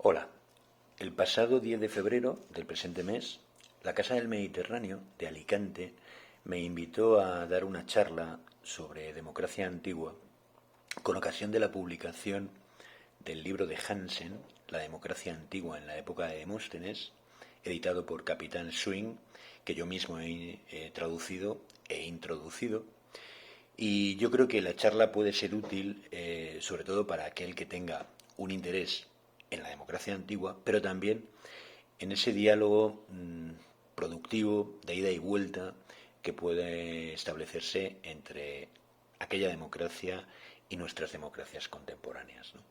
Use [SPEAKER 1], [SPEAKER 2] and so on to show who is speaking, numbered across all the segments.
[SPEAKER 1] Hola. El pasado 10 de febrero del presente mes, la Casa del Mediterráneo de Alicante me invitó a dar una charla sobre democracia antigua con ocasión de la publicación del libro de Hansen, La democracia antigua en la época de Demóstenes, editado por Capitán Swing, que yo mismo he traducido e introducido. Y yo creo que la charla puede ser útil, sobre todo para aquel que tenga un interés en la democracia antigua, pero también en ese diálogo productivo de ida y vuelta que puede establecerse entre aquella democracia y nuestras democracias contemporáneas, ¿no?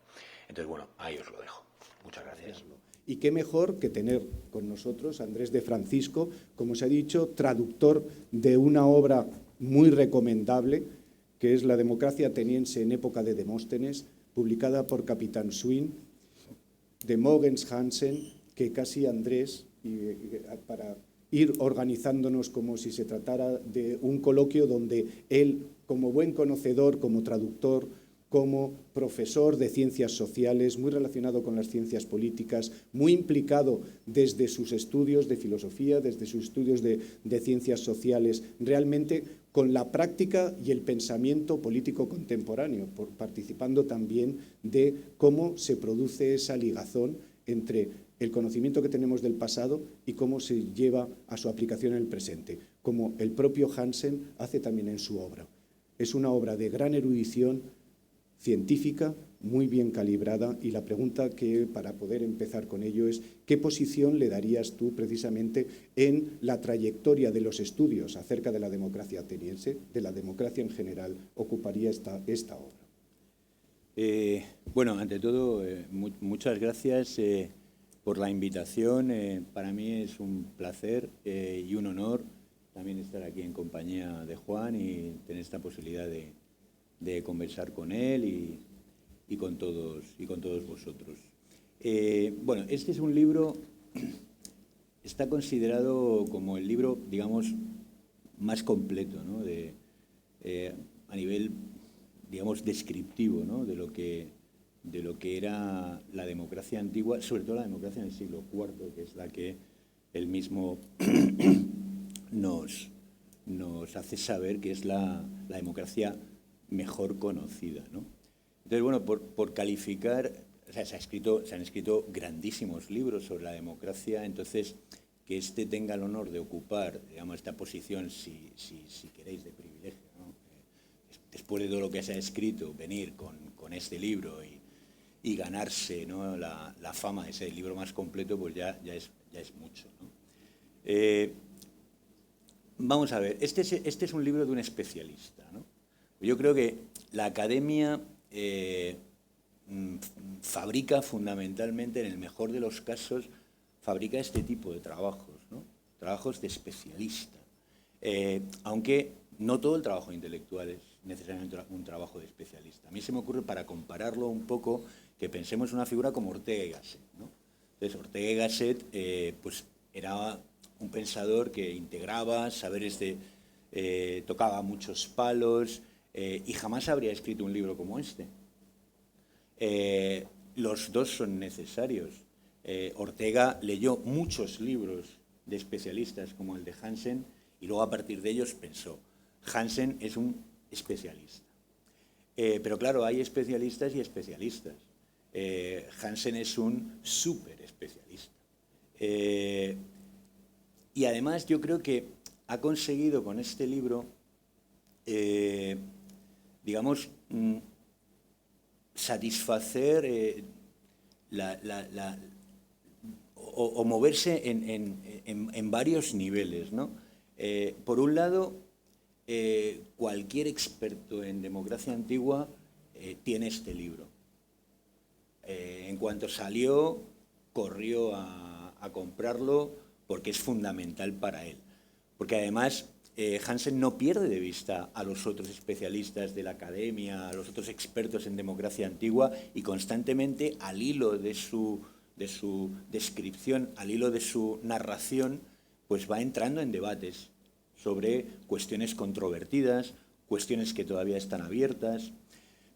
[SPEAKER 1] Entonces, bueno, ahí os lo dejo. Muchas gracias.
[SPEAKER 2] Y qué mejor que tener con nosotros a Andrés de Francisco, como se ha dicho, traductor de una obra muy recomendable, que es La democracia ateniense en época de Demóstenes, publicada por Capitán Swing, de Mogens Hansen, que casi Andrés, para ir organizándonos como si se tratara de un coloquio donde él, como buen conocedor, como traductor, como profesor de ciencias sociales, muy relacionado con las ciencias políticas, muy implicado desde sus estudios de filosofía, desde sus estudios de ciencias sociales, realmente con la práctica y el pensamiento político contemporáneo, participando también de cómo se produce esa ligazón entre el conocimiento que tenemos del pasado y cómo se lleva a su aplicación en el presente, como el propio Hansen hace también en su obra. Es una obra de gran erudición científica, muy bien calibrada, y la pregunta que, para poder empezar con ello, es ¿qué posición le darías tú precisamente en la trayectoria de los estudios acerca de la democracia ateniense, de la democracia en general, ocuparía esta obra?
[SPEAKER 3] Bueno, ante todo, muchas gracias por la invitación. Para mí es un placer y un honor también estar aquí en compañía de Juan y tener esta posibilidad de conversar con él y con todos vosotros. Bueno, este es un libro, está considerado como el libro, digamos, más completo, ¿no? A nivel, digamos, descriptivo, ¿no? de lo que era la democracia antigua, sobre todo la democracia en el siglo IV, que es la que él mismo nos hace saber que es la democracia mejor conocida, ¿no? Entonces, bueno, por calificar, o sea, se han escrito grandísimos libros sobre la democracia, entonces que este tenga el honor de ocupar, digamos, esta posición, si queréis, de privilegio, ¿no? Después de todo lo que se ha escrito, venir con este libro y ganarse, ¿no? la fama de ser el libro más completo, pues ya es mucho, ¿no? Vamos a ver, este es un libro de un especialista, ¿no? Yo creo que la academia fabrica fundamentalmente, en el mejor de los casos, fabrica este tipo de trabajos, ¿no? Trabajos de especialista. Aunque no todo el trabajo intelectual es necesariamente un trabajo de especialista. A mí se me ocurre, para compararlo un poco, que pensemos en una figura como Ortega y Gasset, ¿no? Entonces, Ortega y Gasset pues era un pensador que integraba saberes tocaba muchos palos, y jamás habría escrito un libro como este. Los dos son necesarios. Ortega leyó muchos libros de especialistas como el de Hansen y luego a partir de ellos pensó, Hansen es un especialista. Pero claro, hay especialistas y especialistas. Hansen es un súper especialista. Y además yo creo que ha conseguido con este libro digamos, satisfacer o moverse en varios niveles, ¿no? Por un lado, cualquier experto en democracia antigua tiene este libro. En cuanto salió, corrió a comprarlo porque es fundamental para él. Porque además Hansen no pierde de vista a los otros especialistas de la academia, a los otros expertos en democracia antigua, y constantemente, al hilo de su descripción, al hilo de su narración, pues va entrando en debates sobre cuestiones controvertidas, cuestiones que todavía están abiertas,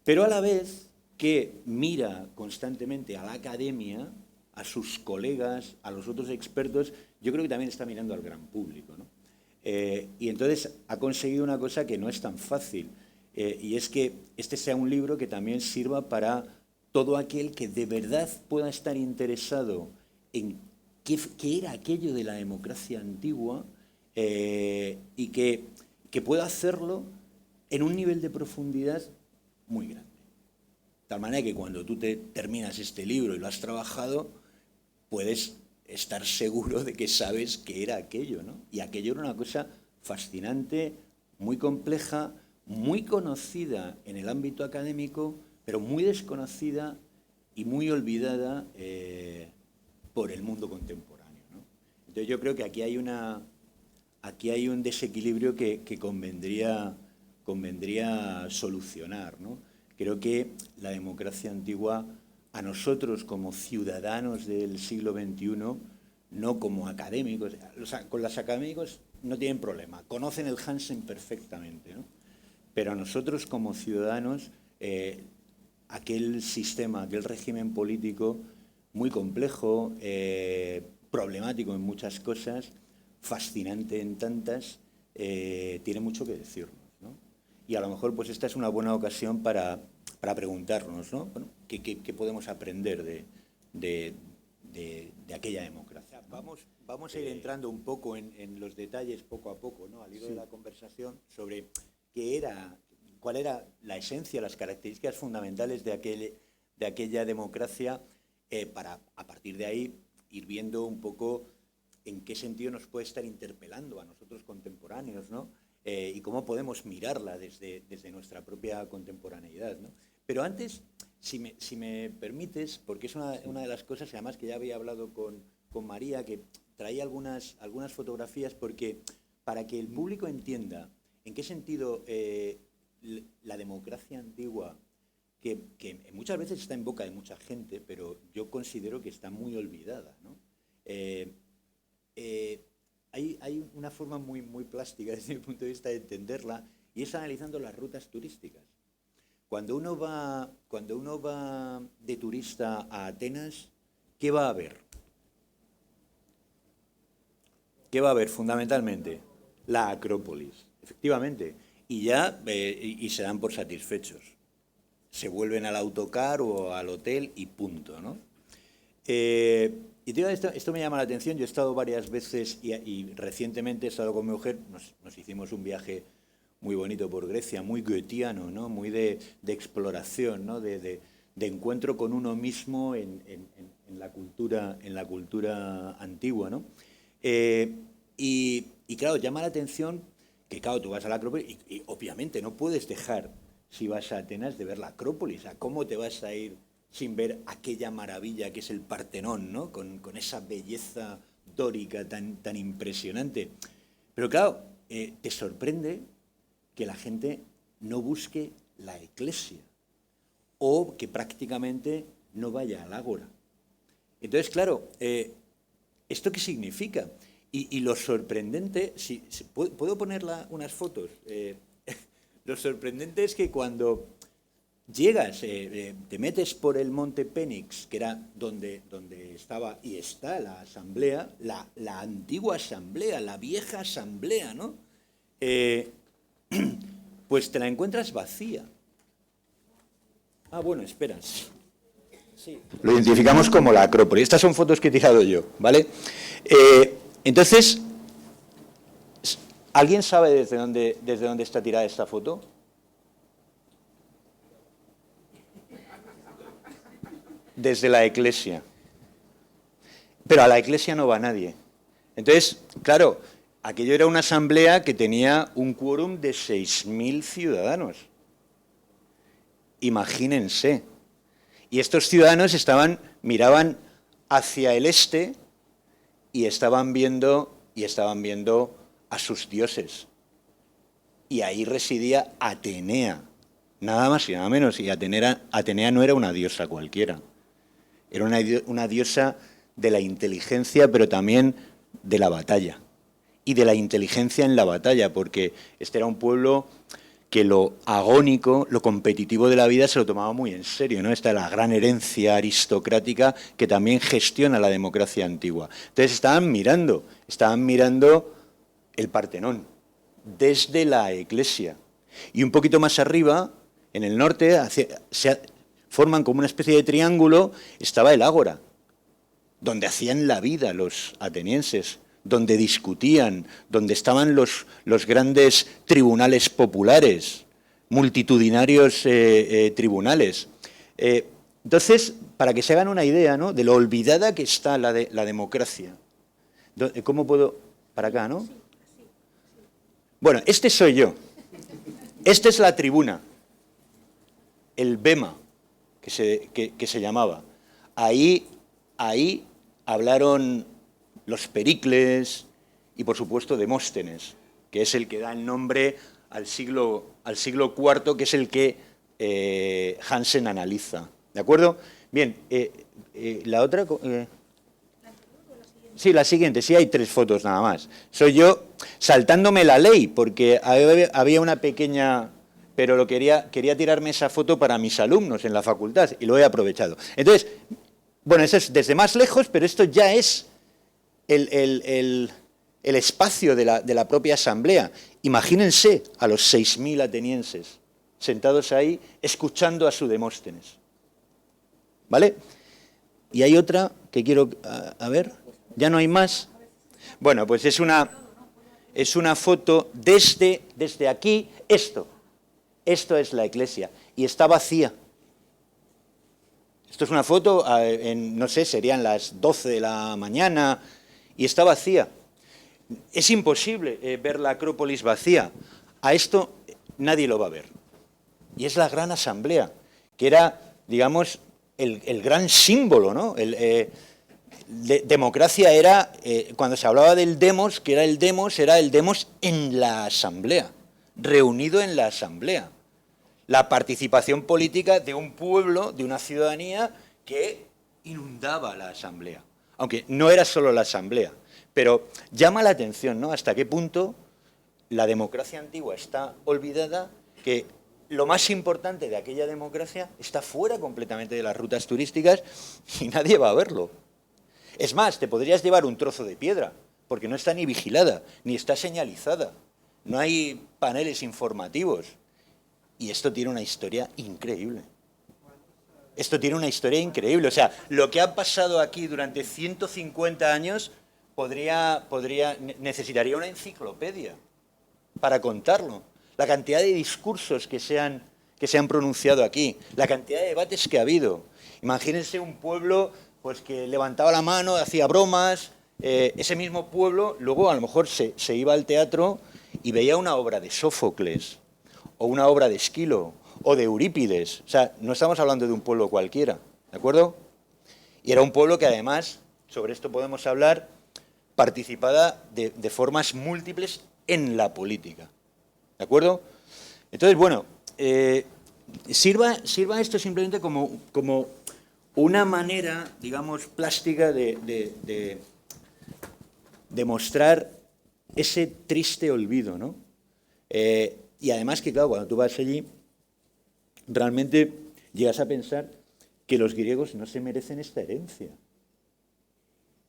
[SPEAKER 3] pero a la vez que mira constantemente a la academia a sus colegas, a los otros expertos, yo creo que también está mirando al gran público, ¿no? Y entonces ha conseguido una cosa que no es tan fácil, y es que este sea un libro que también sirva para todo aquel que de verdad pueda estar interesado en qué era aquello de la democracia antigua, y que pueda hacerlo en un nivel de profundidad muy grande. De tal manera que cuando tú te terminas este libro y lo has trabajado, puedes estar seguro de que sabes qué era aquello, ¿no? Y aquello era una cosa fascinante, muy compleja, muy conocida en el ámbito académico, pero muy desconocida y muy olvidada por el mundo contemporáneo, ¿no? Entonces yo creo que aquí hay un desequilibrio que convendría solucionar, ¿no? Creo que la democracia antigua, a nosotros como ciudadanos del siglo XXI, no como académicos, con los académicos no tienen problema, conocen el Hansen perfectamente, ¿no? Pero a nosotros como ciudadanos, aquel sistema, aquel régimen político muy complejo, problemático en muchas cosas, fascinante en tantas, tiene mucho que decirnos, ¿no? Y a lo mejor pues esta es una buena ocasión para preguntarnos, ¿no? Bueno, ¿qué podemos aprender de aquella democracia? Vamos a ir entrando un poco en los detalles poco a poco, ¿no? Al hilo de la conversación sobre cuál era la esencia, las características fundamentales de aquella democracia, para a partir de ahí ir viendo un poco en qué sentido nos puede estar interpelando a nosotros contemporáneos, ¿no? Y cómo podemos mirarla desde nuestra propia contemporaneidad, ¿no? Pero antes, si me permites, porque es una de las cosas, además que ya había hablado con María, que traía algunas fotografías, porque para que el público entienda en qué sentido la democracia antigua, que muchas veces está en boca de mucha gente, pero yo considero que está muy olvidada, ¿no? Hay una forma muy plástica desde mi punto de vista de entenderla, y es analizando las rutas turísticas. Cuando uno va de turista a Atenas, ¿qué va a ver? ¿Qué va a ver fundamentalmente? La Acrópolis, efectivamente. Y ya y se dan por satisfechos. Se vuelven al autocar o al hotel y punto, ¿no? Y esto me llama la atención. Yo he estado varias veces y recientemente he estado con mi mujer, nos hicimos un viaje muy bonito por Grecia, muy goetiano, ¿no? Muy de exploración, ¿no? De encuentro con uno mismo en la cultura antigua, ¿no? Y claro, llama la atención que, claro, tú vas a la Acrópolis y obviamente no puedes dejar, si vas a Atenas, de ver la Acrópolis. ¿Cómo te vas a ir sin ver aquella maravilla que es el Partenón, ¿no? Con esa belleza dórica tan impresionante? Pero claro, te sorprende que la gente no busque la Eclesia o que prácticamente no vaya al Ágora. Entonces, claro, ¿esto qué significa? Y lo sorprendente, ¿puedo poner unas fotos? Lo sorprendente es que cuando llegas, te metes por el monte Pénix, que era donde estaba y está la asamblea, la antigua asamblea, la vieja asamblea, ¿no? Pues te la encuentras vacía. Ah, bueno, esperas. Sí. Lo identificamos como la Acrópolis. Estas son fotos que he tirado yo, ¿vale? Entonces, ¿alguien sabe desde dónde está tirada esta foto? Desde la Eclesia. Pero a la Eclesia no va nadie. Entonces, claro, aquello era una asamblea que tenía un quórum de 6.000 ciudadanos. Imagínense. Y estos ciudadanos miraban hacia el este y estaban viendo a sus dioses. Y ahí residía Atenea, nada más y nada menos. Y Atenea no era una diosa cualquiera. Era una diosa de la inteligencia, pero también de la batalla. Y de la inteligencia en la batalla, porque este era un pueblo que lo agónico, lo competitivo de la vida se lo tomaba muy en serio, ¿no? Esta es la gran herencia aristocrática que también gestiona la democracia antigua. Entonces estaban mirando el Partenón desde la Iglesia. Y un poquito más arriba, en el norte, forman como una especie de triángulo, estaba el Ágora, donde hacían la vida los atenienses, donde discutían, donde estaban los grandes tribunales populares, multitudinarios tribunales. Entonces, para que se hagan una idea, ¿no?, de lo olvidada que está la democracia. ¿Cómo puedo...? Para acá, ¿no? Bueno, este soy yo. Esta es la tribuna, el bema, que se llamaba. Ahí hablaron los Pericles y, por supuesto, Demóstenes, que es el que da el nombre al siglo IV, que es el que Hansen analiza. ¿De acuerdo? Bien, la otra... Sí, la siguiente, sí hay 3 fotos nada más. Soy yo saltándome la ley, porque había una pequeña... Pero quería tirarme esa foto para mis alumnos en la facultad y lo he aprovechado. Entonces, bueno, eso es desde más lejos, pero esto ya es el espacio de la propia asamblea. Imagínense a los 6.000 atenienses sentados ahí escuchando a su Demóstenes. ¿Vale? Y hay otra que quiero... A ver, ¿ya no hay más? Bueno, pues es una foto desde aquí, esto es la iglesia, y está vacía. Esto es una foto, no sé, serían las 12 de la mañana, y está vacía. Es imposible ver la Acrópolis vacía. A esto nadie lo va a ver. Y es la gran asamblea, que era, digamos, el gran símbolo, ¿no? Democracia era, cuando se hablaba del demos, que era el demos en la asamblea, reunido en la asamblea. La participación política de un pueblo, de una ciudadanía que inundaba la asamblea. Aunque no era solo la asamblea, pero llama la atención, ¿no?, hasta qué punto la democracia antigua está olvidada, que lo más importante de aquella democracia está fuera completamente de las rutas turísticas y nadie va a verlo. Es más, te podrías llevar un trozo de piedra, porque no está ni vigilada, ni está señalizada. No hay paneles informativos. Y esto tiene una historia increíble. Esto tiene una historia increíble. O sea, lo que ha pasado aquí durante 150 años necesitaría una enciclopedia para contarlo. La cantidad de discursos que se han pronunciado aquí, la cantidad de debates que ha habido. Imagínense un pueblo pues que levantaba la mano, hacía bromas. Ese mismo pueblo luego a lo mejor se iba al teatro y veía una obra de Sófocles, o una obra de Esquilo, o de Eurípides. O sea, no estamos hablando de un pueblo cualquiera, ¿de acuerdo? Y era un pueblo que además, sobre esto podemos hablar, participaba de formas múltiples en la política, ¿de acuerdo? Entonces, bueno, sirva esto simplemente como una manera, digamos, plástica de mostrar ese triste olvido, ¿no? Y además que, claro, cuando tú vas allí, realmente llegas a pensar que los griegos no se merecen esta herencia.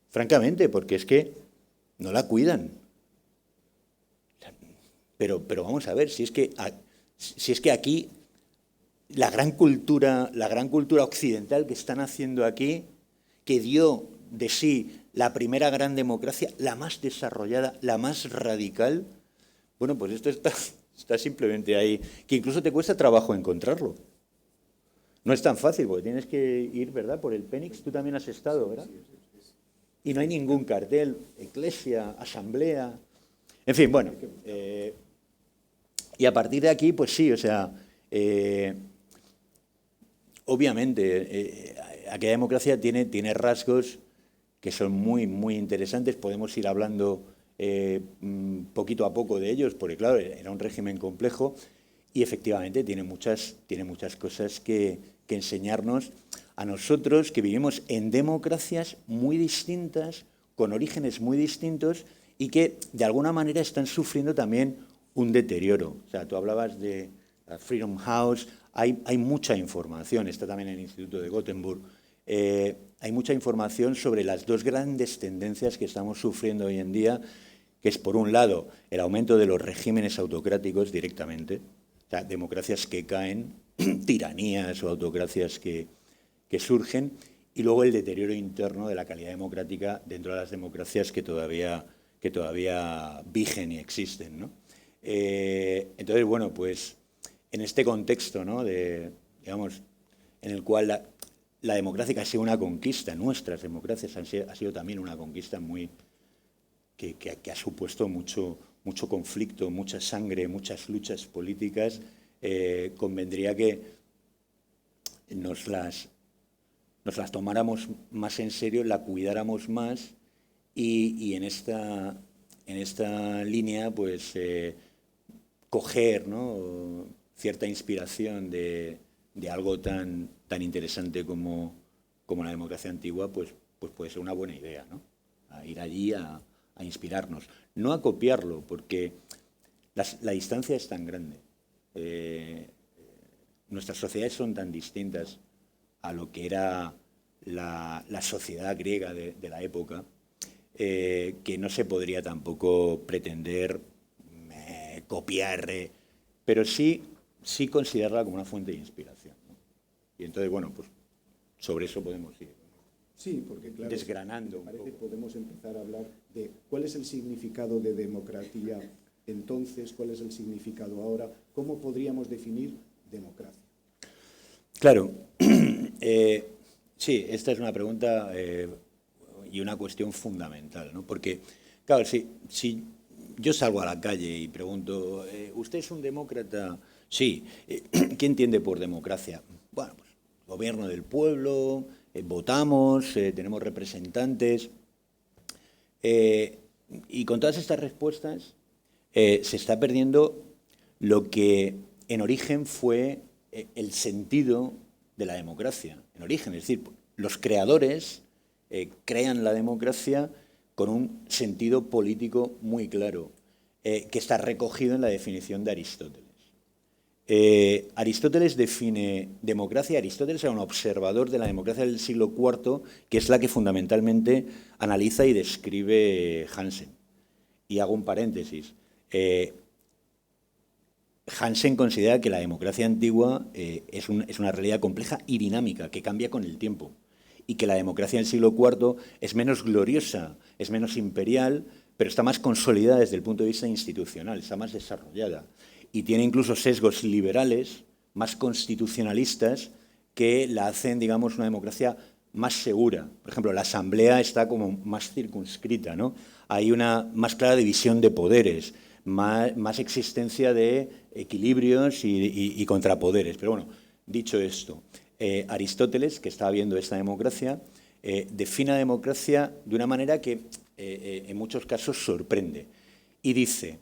[SPEAKER 3] Francamente, porque es que no la cuidan. Pero vamos a ver, si es que aquí la gran cultura occidental que están haciendo aquí, que dio de sí la primera gran democracia, la más desarrollada, la más radical, bueno, pues esto está simplemente ahí, que incluso te cuesta trabajo encontrarlo. No es tan fácil, porque tienes que ir, ¿verdad?, por el Pénix. Tú también has estado, ¿verdad? Y no hay ningún cartel, iglesia, asamblea... En fin, bueno, y a partir de aquí, pues sí, o sea, obviamente, aquella democracia tiene rasgos que son muy, muy interesantes. Podemos ir hablando poquito a poco de ellos, porque claro, era un régimen complejo y efectivamente tiene muchas cosas que enseñarnos a nosotros, que vivimos en democracias muy distintas, con orígenes muy distintos y que de alguna manera están sufriendo también un deterioro. O sea, tú hablabas de Freedom House, hay mucha información, está también en el Instituto de Gothenburg, hay mucha información sobre las dos grandes tendencias que estamos sufriendo hoy en día, que es, por un lado, el aumento de los regímenes autocráticos directamente, o sea, democracias que caen, tiranías o autocracias que surgen, y luego el deterioro interno de la calidad democrática dentro de las democracias que todavía vigen y existen, ¿no? Entonces, bueno, pues en este contexto, ¿no?, digamos, en el cual la democracia ha sido una conquista, nuestras democracias ha sido también una conquista que ha supuesto mucho conflicto, mucha sangre, muchas luchas políticas, convendría que nos las tomáramos más en serio, la cuidáramos más y en esta línea, pues, coger, ¿no?, cierta inspiración de algo tan interesante como la democracia antigua, pues puede ser una buena idea, ¿no? A ir allí a inspirarnos. No a copiarlo, porque la distancia es tan grande. Nuestras sociedades son tan distintas a lo que era la sociedad griega de la época, que no se podría tampoco pretender copiar, pero sí considerarla como una fuente de inspiración, ¿no? Y entonces, bueno, pues sobre eso podemos ir, ¿no?,
[SPEAKER 2] sí, porque, claro,
[SPEAKER 3] desgranando.
[SPEAKER 2] Parece que podemos empezar a hablar de cuál es el significado de democracia entonces, cuál es el significado ahora, cómo podríamos definir democracia.
[SPEAKER 3] Claro, sí, esta es una pregunta y una cuestión fundamental, ¿no? Porque, claro, si yo salgo a la calle y pregunto, ¿usted es un demócrata? Sí. ¿Qué entiende por democracia? Bueno, pues gobierno del pueblo, votamos, tenemos representantes. Y con todas estas respuestas se está perdiendo lo que en origen fue el sentido de la democracia. En origen, es decir, los creadores crean la democracia con un sentido político muy claro, que está recogido en la definición de Aristóteles. Aristóteles define democracia. Aristóteles era un observador de la democracia del siglo IV, que es la que fundamentalmente analiza y describe Hansen. Y hago un paréntesis. Hansen considera que la democracia antigua es una realidad compleja y dinámica, que cambia con el tiempo, y que la democracia del siglo IV es menos gloriosa, es menos imperial, pero está más consolidada desde el punto de vista institucional, está más desarrollada, y tiene incluso sesgos liberales, más constitucionalistas, que la hacen, digamos, una democracia más segura. Por ejemplo, la asamblea está como más circunscrita, ¿no? Hay una más clara división de poderes, más existencia de equilibrios y contrapoderes. Pero bueno, dicho esto, Aristóteles, que estaba viendo esta democracia, define la democracia de una manera que en muchos casos sorprende. Y dice,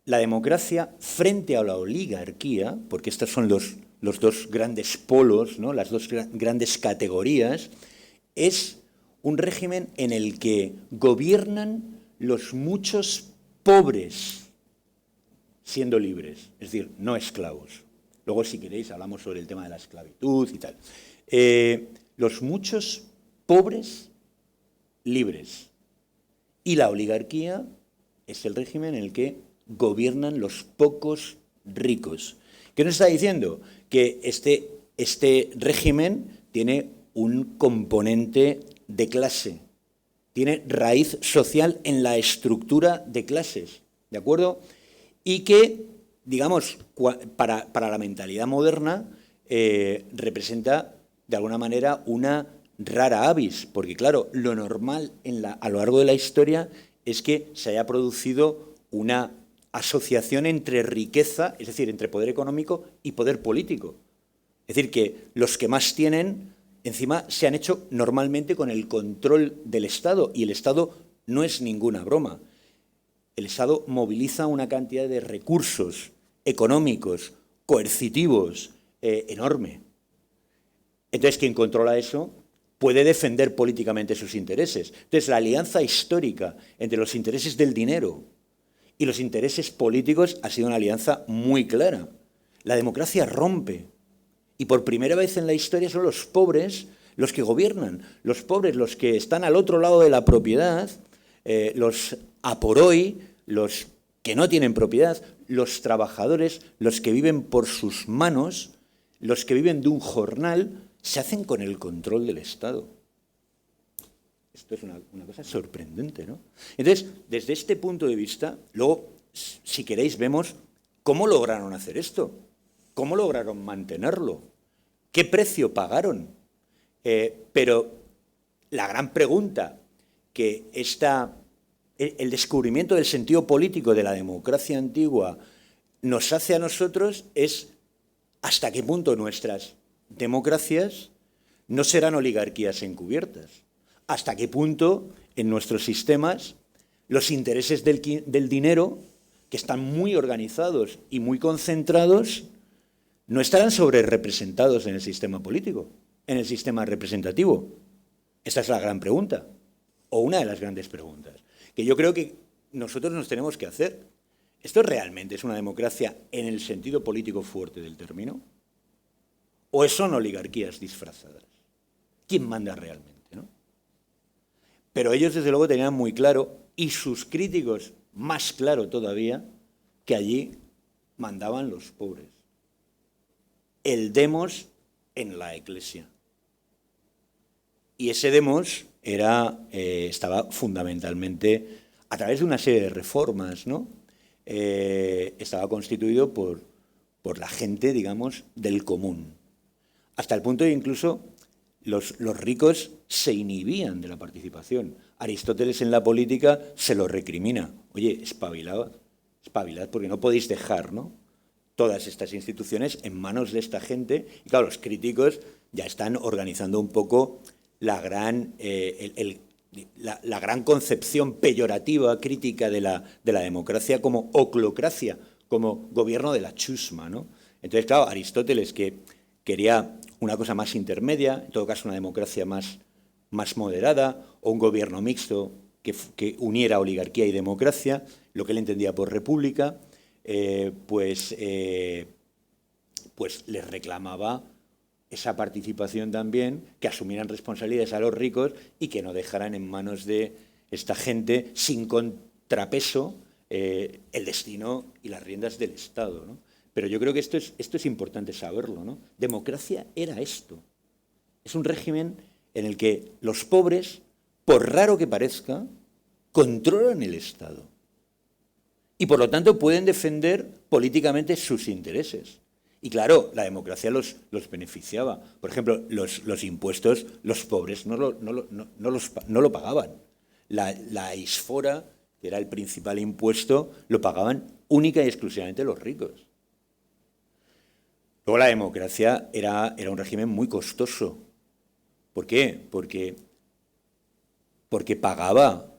[SPEAKER 3] la democracia frente a la oligarquía, porque estos son los dos grandes polos, ¿no?, las dos grandes categorías, es un régimen en el que gobiernan los muchos pobres siendo libres, es decir, no esclavos. Luego, si queréis, hablamos sobre el tema de la esclavitud y tal. Los muchos pobres libres. Y la oligarquía es el régimen en el que gobiernan los pocos ricos. ¿Qué nos está diciendo? Que este régimen tiene un componente de clase, tiene raíz social en la estructura de clases, ¿de acuerdo? Y que, digamos, para la mentalidad moderna representa, de alguna manera, una rara avis, porque, claro, lo normal a lo largo de la historia es que se haya producido una asociación entre riqueza, es decir, entre poder económico y poder político. Es decir, que los que más tienen, encima, se han hecho normalmente con el control del Estado, y el Estado no es ninguna broma. El Estado moviliza una cantidad de recursos económicos, coercitivos, enorme. Entonces, quien controla eso puede defender políticamente sus intereses. Entonces, la alianza histórica entre los intereses del dinero y los intereses políticos ha sido una alianza muy clara. La democracia rompe, y por primera vez en la historia son los pobres los que gobiernan, los pobres los que están al otro lado de la propiedad, los aporoi, los que no tienen propiedad, los trabajadores, los que viven por sus manos, los que viven de un jornal, se hacen con el control del Estado. Esto es una cosa sorprendente, ¿no? Entonces, desde este punto de vista, luego, si queréis, vemos cómo lograron hacer esto, cómo lograron mantenerlo, qué precio pagaron. Pero la gran pregunta que el descubrimiento del sentido político de la democracia antigua nos hace a nosotros es hasta qué punto nuestras democracias no serán oligarquías encubiertas, hasta qué punto en nuestros sistemas los intereses del dinero, que están muy organizados y muy concentrados, no estarán sobrerepresentados en el sistema político, en el sistema representativo. Esta es la gran pregunta, o una de las grandes preguntas, que yo creo que nosotros nos tenemos que hacer. ¿Esto realmente es una democracia en el sentido político fuerte del término? ¿O son oligarquías disfrazadas? ¿Quién manda realmente, no? Pero ellos, desde luego, tenían muy claro, y sus críticos más claro todavía, que allí mandaban los pobres. El demos en la Iglesia. Y ese demos estaba fundamentalmente a través de una serie de reformas, ¿no? Estaba constituido por la gente, digamos, del común. Hasta el punto de incluso los ricos se inhibían de la participación. Aristóteles en la política se lo recrimina. Oye, espabilad porque no podéis dejar, ¿no?, todas estas instituciones en manos de esta gente. Y claro, los críticos ya están organizando un poco la gran concepción peyorativa, crítica de la democracia como oclocracia, como gobierno de la chusma, ¿no? Entonces, claro, Aristóteles, que quería una cosa más intermedia, en todo caso una democracia más moderada, o un gobierno mixto que uniera oligarquía y democracia, lo que él entendía por república, pues les reclamaba esa participación también, que asumieran responsabilidades a los ricos y que no dejaran en manos de esta gente sin contrapeso el destino y las riendas del Estado, ¿no? Pero yo creo que esto es importante saberlo, ¿no? Democracia era esto. Es un régimen en el que los pobres, por raro que parezca, controlan el Estado. Y por lo tanto pueden defender políticamente sus intereses. Y claro, la democracia los beneficiaba. Por ejemplo, los impuestos, los pobres no lo pagaban. La isfora, que era el principal impuesto, lo pagaban única y exclusivamente los ricos. Luego la democracia era un régimen muy costoso. ¿Por qué? Porque pagaba.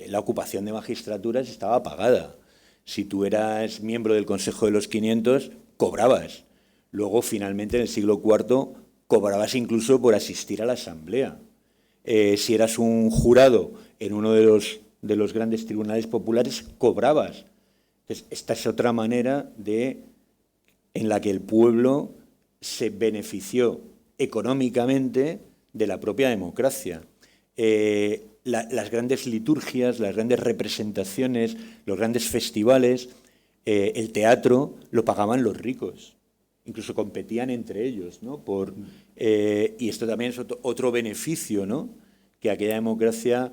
[SPEAKER 3] La ocupación de magistraturas estaba pagada. Si tú eras miembro del Consejo de los 500, cobrabas. Luego, finalmente, en el siglo IV, cobrabas incluso por asistir a la asamblea. Si eras un jurado en uno de los grandes tribunales populares, cobrabas. Entonces, esta es otra manera en la que el pueblo se benefició económicamente de la propia democracia. Las grandes liturgias, las grandes representaciones, los grandes festivales, el teatro, lo pagaban los ricos. Incluso competían entre ellos, ¿no? Y esto también es otro beneficio, ¿no?, que aquella democracia,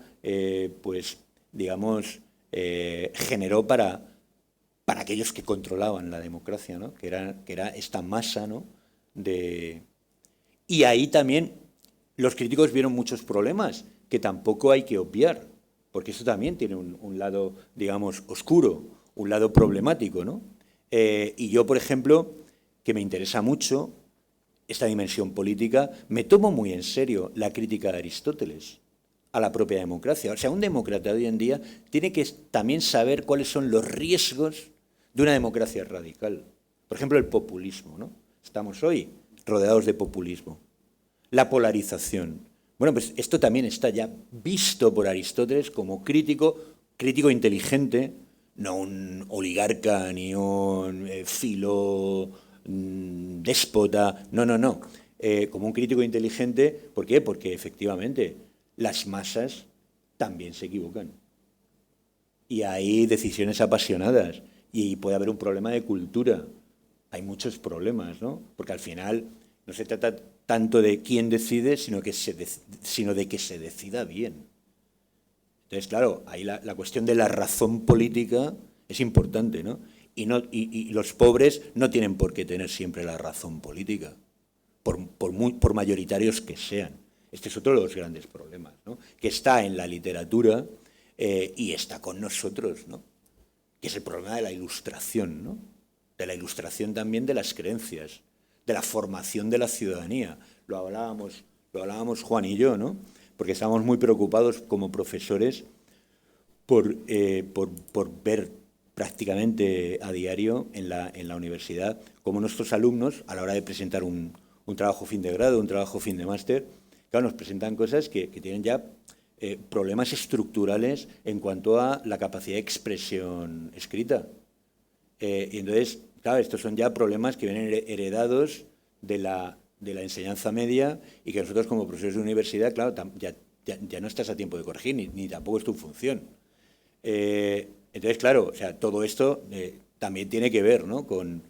[SPEAKER 3] generó para aquellos que controlaban la democracia, ¿no?, que era esta masa, ¿no?, Y ahí también los críticos vieron muchos problemas que tampoco hay que obviar, porque eso también tiene un lado, digamos, oscuro, un lado problemático, ¿no? Y yo, por ejemplo, que me interesa mucho esta dimensión política, me tomo muy en serio la crítica de Aristóteles a la propia democracia. O sea, un demócrata de hoy en día tiene que también saber cuáles son los riesgos de una democracia radical. Por ejemplo, el populismo, ¿no? Estamos hoy rodeados de populismo. La polarización. Bueno, pues esto también está ya visto por Aristóteles como crítico crítico inteligente, no un oligarca ni un déspota, no. Como un crítico inteligente, ¿por qué? Porque efectivamente las masas también se equivocan. Y hay decisiones apasionadas y puede haber un problema de cultura. Hay muchos problemas, ¿no? Porque al final no se trata tanto de quién decide, sino de que se decida bien. Entonces, claro, ahí la cuestión de la razón política es importante, ¿no? Y los pobres no tienen por qué tener siempre la razón política, por mayoritarios que sean. Este es otro de los grandes problemas, ¿no? Que está en la literatura y está con nosotros, ¿no? Que es el problema de la ilustración, ¿no? De la ilustración también de las creencias, de la formación de la ciudadanía. Lo hablábamos Juan y yo, ¿no? Porque estábamos muy preocupados como profesores por ver prácticamente a diario en la universidad cómo nuestros alumnos, a la hora de presentar un trabajo fin de grado, un trabajo fin de máster, claro, nos presentan cosas que tienen ya problemas estructurales en cuanto a la capacidad de expresión escrita. Y entonces, claro, estos son ya problemas que vienen heredados de la enseñanza media y que nosotros como profesores de universidad, claro, ya no estás a tiempo de corregir, ni tampoco es tu función. Entonces, claro, o sea, todo esto también tiene que ver, ¿no? con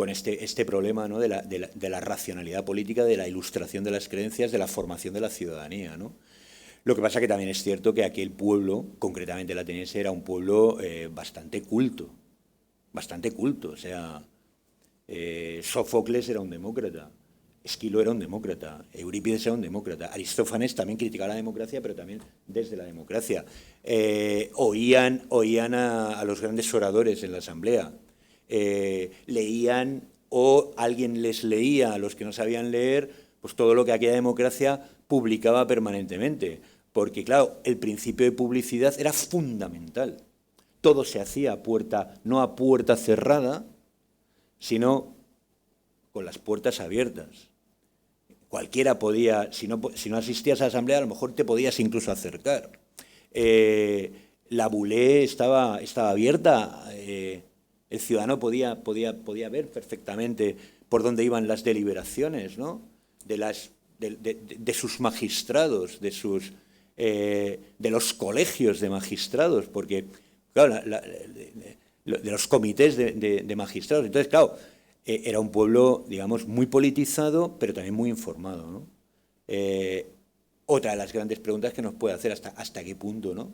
[SPEAKER 3] este problema, ¿no? de la racionalidad política, de la ilustración de las creencias, de la formación de la ciudadanía, ¿no? Lo que pasa que también es cierto que aquel pueblo, concretamente el ateniense, era un pueblo bastante culto. O sea, Sófocles era un demócrata, Esquilo era un demócrata, Eurípides era un demócrata, Aristófanes también criticaba la democracia, pero también desde la democracia. Oían a los grandes oradores en la asamblea, leían o alguien les leía a los que no sabían leer, pues todo lo que aquella democracia publicaba permanentemente. Porque, claro, el principio de publicidad era fundamental. Todo se hacía no a puerta cerrada, sino con las puertas abiertas. Cualquiera podía, si no asistías a la asamblea, a lo mejor te podías incluso acercar. La bulé estaba abierta, el ciudadano podía ver perfectamente por dónde iban las deliberaciones, ¿no? de sus magistrados, de los colegios de magistrados, porque, claro, de los comités de magistrados. Entonces, claro, era un pueblo, digamos, muy politizado, pero también muy informado, ¿no? Otra de las grandes preguntas que nos puede hacer, ¿hasta qué punto, ¿no?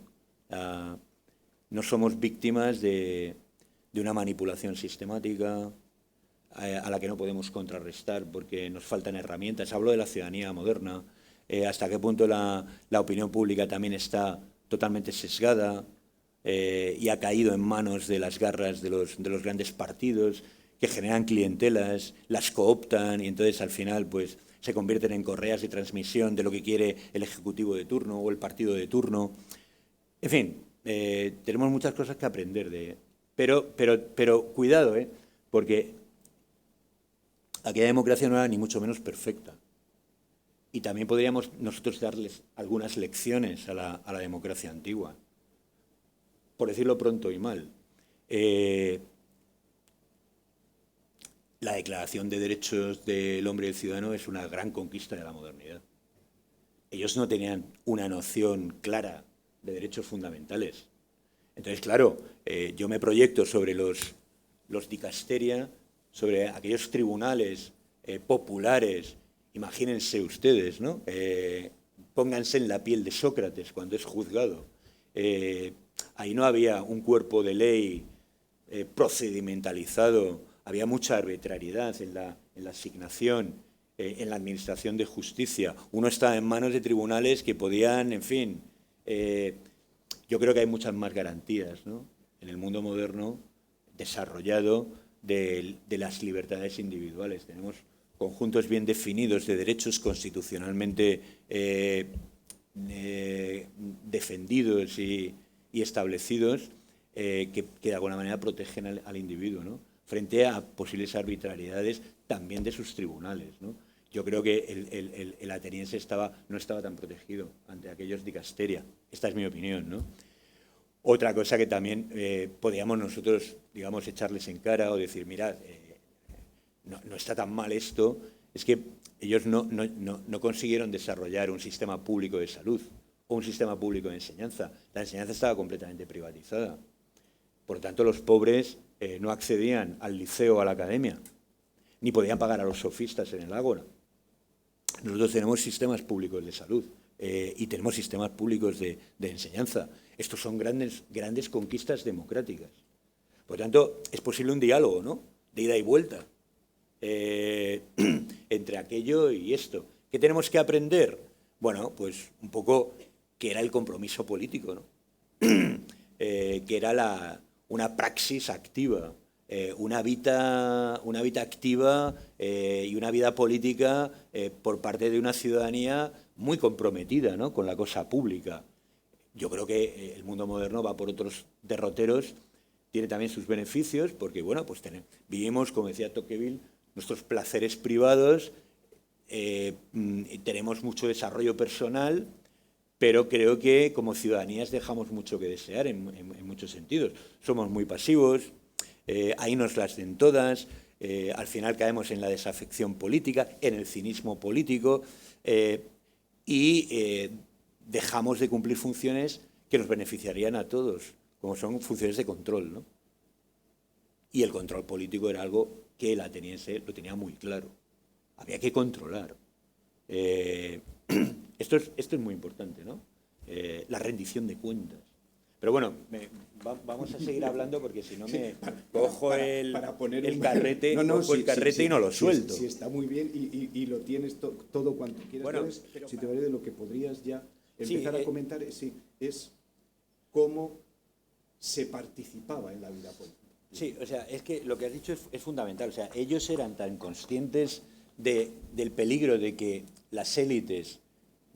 [SPEAKER 3] No somos víctimas de una manipulación sistemática a la que no podemos contrarrestar porque nos faltan herramientas. Hablo de la ciudadanía moderna. Hasta qué punto la opinión pública también está totalmente sesgada y ha caído en manos de las garras de los grandes partidos que generan clientelas, las cooptan y entonces al final pues se convierten en correas de transmisión de lo que quiere el ejecutivo de turno o el partido de turno. En fin, tenemos muchas cosas que aprender pero cuidado, porque aquella democracia no era ni mucho menos perfecta. Y también podríamos nosotros darles algunas lecciones a la democracia antigua, por decirlo pronto y mal. La Declaración de Derechos del Hombre y del Ciudadano es una gran conquista de la modernidad. Ellos no tenían una noción clara de derechos fundamentales. Entonces, claro, yo me proyecto sobre los dicasteria, sobre aquellos tribunales populares. Imagínense ustedes, ¿no? Pónganse en la piel de Sócrates cuando es juzgado. Ahí no había un cuerpo de ley procedimentalizado, había mucha arbitrariedad en la asignación, en la administración de justicia. Uno estaba en manos de tribunales que podían, en fin, yo creo que hay muchas más garantías, ¿no? En el mundo moderno desarrollado de las libertades individuales. Tenemos conjuntos bien definidos de derechos constitucionalmente defendidos y establecidos que de alguna manera protegen al individuo, ¿no? Frente a posibles arbitrariedades también de sus tribunales, ¿no? yo creo que el ateniense no estaba tan protegido ante aquellos dicasteria. Esta es mi opinión, ¿no? Otra cosa que también podíamos nosotros, digamos, echarles en cara o decir, mirad, no está tan mal esto, es que ellos no consiguieron desarrollar un sistema público de salud o un sistema público de enseñanza. La enseñanza estaba completamente privatizada. Por lo tanto, los pobres no accedían al liceo o a la academia, ni podían pagar a los sofistas en el ágora. Nosotros tenemos sistemas públicos de salud y tenemos sistemas públicos de enseñanza. Estos son grandes conquistas democráticas. Por lo tanto, es posible un diálogo, ¿no?, de ida y vuelta entre aquello y esto. ¿Qué tenemos que aprender? Bueno, pues un poco qué era el compromiso político, ¿no? Que era una praxis activa, una vida activa y una vida política por parte de una ciudadanía muy comprometida, ¿no?, con la cosa pública. Yo creo que el mundo moderno va por otros derroteros, tiene también sus beneficios, porque bueno, pues vivimos, como decía Tocqueville, nuestros placeres privados, tenemos mucho desarrollo personal, pero creo que como ciudadanías dejamos mucho que desear en muchos sentidos. Somos muy pasivos, ahí nos las den todas, al final caemos en la desafección política, en el cinismo político, y dejamos de cumplir funciones que nos beneficiarían a todos, como son funciones de control, ¿no? Y el control político era algo que el ateniense lo tenía muy claro. Había que controlar. Esto es muy importante, ¿no? La rendición de cuentas. Pero bueno, vamos a seguir hablando porque si no me cojo el carrete, y no lo suelto.
[SPEAKER 2] Sí, está muy bien y lo tienes todo cuanto quieras. Bueno, pero si te vale de lo que podrías ya empezar a comentar, es cómo se participaba en la vida política.
[SPEAKER 3] Sí, o sea, es que lo que has dicho es fundamental. O sea, ellos eran tan conscientes del peligro de que las élites